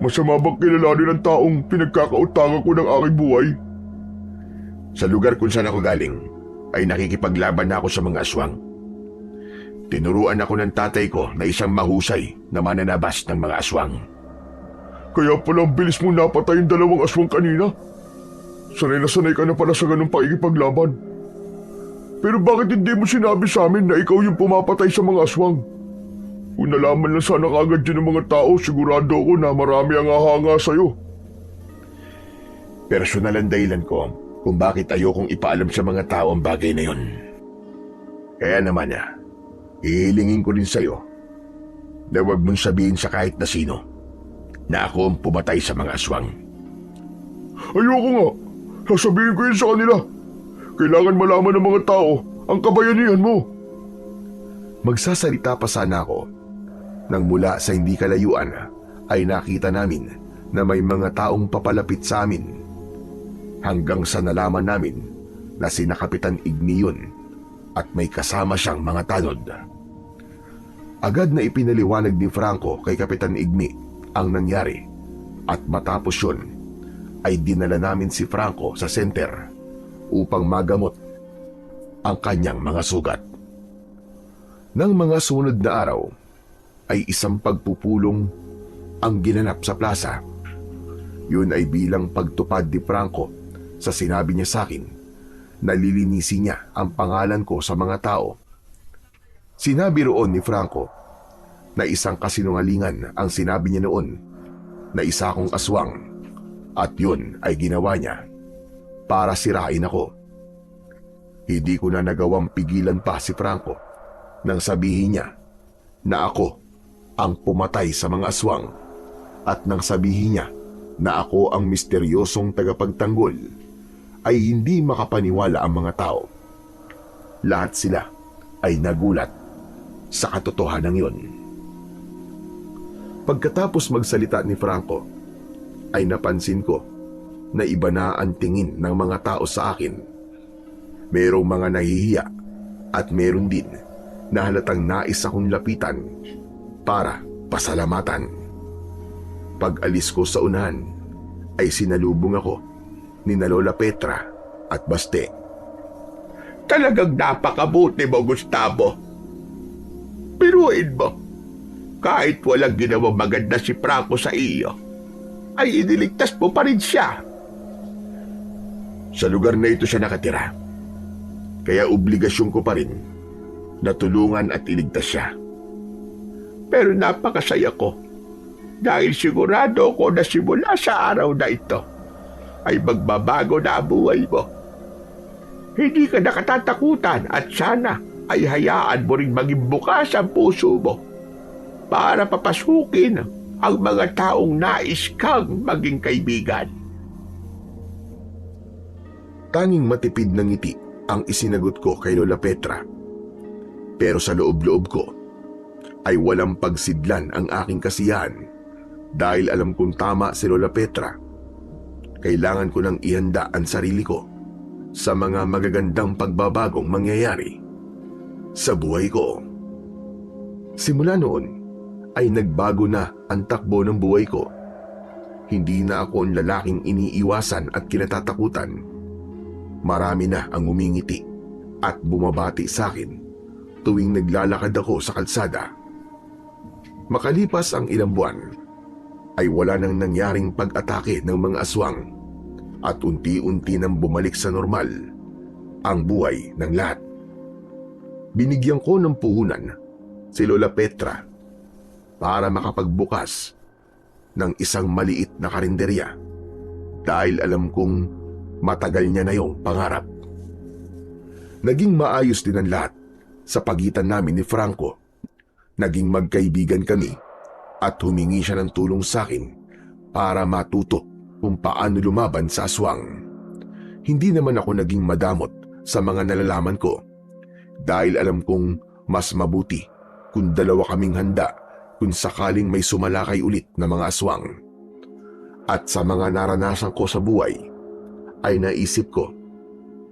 Masama bang kilalanin ang taong pinagkakautangan ko ng aking buhay? Sa lugar kung saan ako galing, ay nakikipaglaban na ako sa mga aswang. Tinuruan ako ng tatay ko na isang mahusay na mananabas ng mga aswang. Kaya pala ang bilis mo napatay yung 2 aswang kanina. Sanay na sanay ka na pala sa ganung pakikipaglaban. Pero bakit hindi mo sinabi sa amin na ikaw yung pumapatay sa mga aswang? Kung nalaman lang sana kagad yun ng mga tao, sigurado ako na marami ang ahanga sa'yo. Personal ang dahilan ko kung bakit ayokong ipaalam sa mga tao ang bagay na yun. Kaya naman ihilingin ko rin sa'yo na huwag mong sabihin sa kahit na sino na ako ang pumatay sa mga aswang. Ayoko nga. Sasabihin ko yun sa kanila. Kailangan malaman ng mga tao ang kabayanihan mo. Magsasalita pa sana ako nang mula sa hindi kalayuan ay nakita namin na may mga taong papalapit sa amin hanggang sa nalaman namin na sina Kapitan Igni yun at may kasama siyang mga tanod. Agad na ipinaliwanag ni Franco kay Kapitan Igmi ang nangyari at matapos yun ay dinala namin si Franco sa center upang magamot ang kanyang mga sugat. Nang mga sunod na araw ay isang pagpupulong ang ginanap sa plaza. Yun ay bilang pagtupad ni Franco sa sinabi niya sa akin na lilinisin niya ang pangalan ko sa mga tao. Sinabi roon ni Franco na isang kasinungalingan ang sinabi niya noon na isa akong aswang at yun ay ginawa niya para sirain ako. Hindi ko na nagawang pigilan pa si Franco nang sabihin niya na ako ang pumatay sa mga aswang at nang sabihin niya na ako ang misteryosong tagapagtanggol ay hindi makapaniwala ang mga tao. Lahat sila ay nagulat sa katotohanan yon. Pagkatapos magsalita ni Franco, ay napansin ko na iba na ang tingin ng mga tao sa akin. Merong mga nahihiya at meron din na halatang nais akong lapitan para pasalamatan. Pag-alis ko sa unahan ay sinalubong ako ni Lola Petra at Baste. Talagang napakabuti mo, Gustavo. Piruin mo, kahit walang ginawang maganda si Franco sa iyo, ay iniligtas mo pa rin siya. Sa lugar na ito siya nakatira, kaya obligasyon ko pa rin na tulungan at iligtas siya. Pero napakasaya ko dahil sigurado ko na simula sa araw na ito ay magbabago na ang buhay mo. Hindi ka nakatatakutan at sana ay hayaan mo rin maging bukas ang puso mo para papasukin ang mga taong nais kang maging kaibigan. Tanging matipid na ngiti ang isinagot ko kay Lola Petra. Pero sa loob-loob ko ay walang pagsidlan ang aking kasiyahan dahil alam kong tama si Lola Petra. Kailangan ko nang ihanda ang sarili ko sa mga magagandang pagbabagong mangyayari sa buhay ko. Simula noon ay nagbago na ang takbo ng buhay ko. Hindi na ako ang lalaking iniiwasan at kinatatakutan. Marami na ang umingiti at bumabati sa akin tuwing naglalakad ako sa kalsada. Makalipas ang ilang buwan, ay wala nang nangyaring pag-atake ng mga aswang at unti-unti nang bumalik sa normal ang buhay ng lahat. Binigyan ko ng puhunan si Lola Petra para makapagbukas ng isang maliit na karinderya dahil alam kong matagal niya na yung pangarap. Naging maayos din ang lahat sa pagitan namin ni Franco. Naging magkaibigan kami at humingi siya ng tulong sa akin para matuto kung paano lumaban sa aswang. Hindi naman ako naging madamot sa mga nalalaman ko dahil alam kong mas mabuti kung dalawa kaming handa kung sakaling may sumalakay ulit na mga aswang. At sa mga naranasan ko sa buhay, ay naisip ko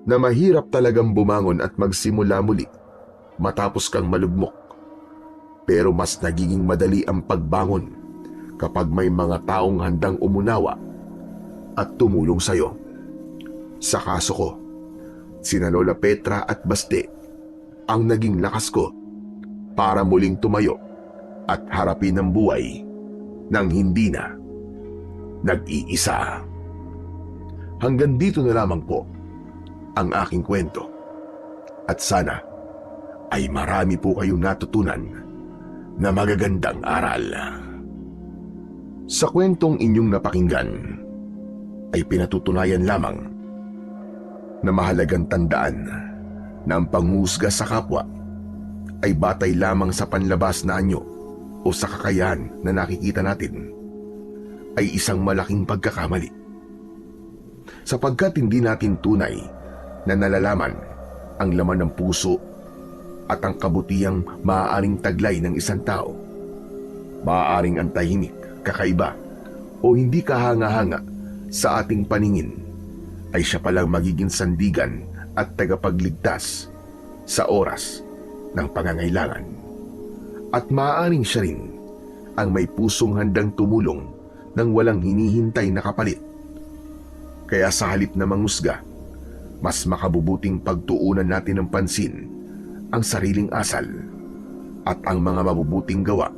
na mahirap talagang bumangon at magsimula muli matapos kang malugmok. Pero mas nagiging madali ang pagbangon kapag may mga taong handang umunawa at tumulong sa'yo. Sa kaso ko, sina Lola Petra at Baste ang naging lakas ko para muling tumayo at harapin ang buhay nang hindi na nag-iisa. Hanggang dito na lamang po ang aking kwento. At sana ay marami po kayong natutunan na magagandang aral. Sa kwentong inyong napakinggan ay pinatutunayan lamang na mahalagang tandaan na ang panghusga sa kapwa ay batay lamang sa panlabas na anyo o sa kakayahan na nakikita natin ay isang malaking pagkakamali. Sapagkat hindi natin tunay na nalalaman ang laman ng puso at ang kabutihang maaaring taglay ng isang tao. Maaaring ang tahimik, kakaiba o hindi kahanga-hanga sa ating paningin ay siya palang magiging sandigan at tagapagligtas sa oras ng pangangailangan. At maaaring siya rin ang may pusong handang tumulong nang walang hinihintay na kapalit. Kaya sa halip na mangusga, mas makabubuting pagtuunan natin ng pansin ang sariling asal at ang mga mabubuting gawa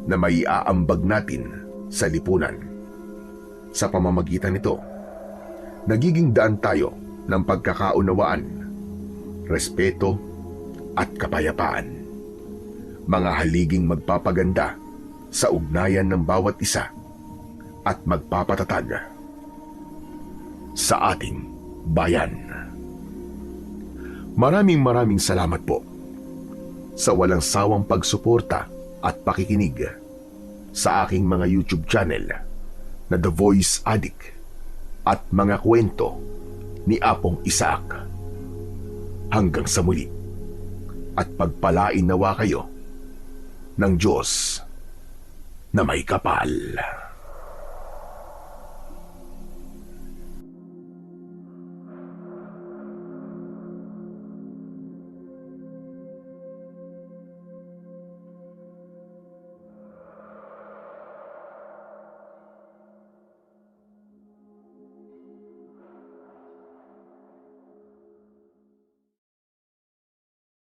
na maiaambag natin sa lipunan. Sa pamamagitan nito, nagiging daan tayo ng pagkakaunawaan, respeto at kapayapaan. Mga haliging magpapaganda sa ugnayan ng bawat isa at magpapatatag sa ating bayan. Maraming salamat po sa walang sawang pagsuporta at pakikinig sa aking mga YouTube channel na The Voice Addict at mga kwento ni Apong Isaac. Hanggang sa muli, at pagpalain nawa kayo ng Diyos na may kapal.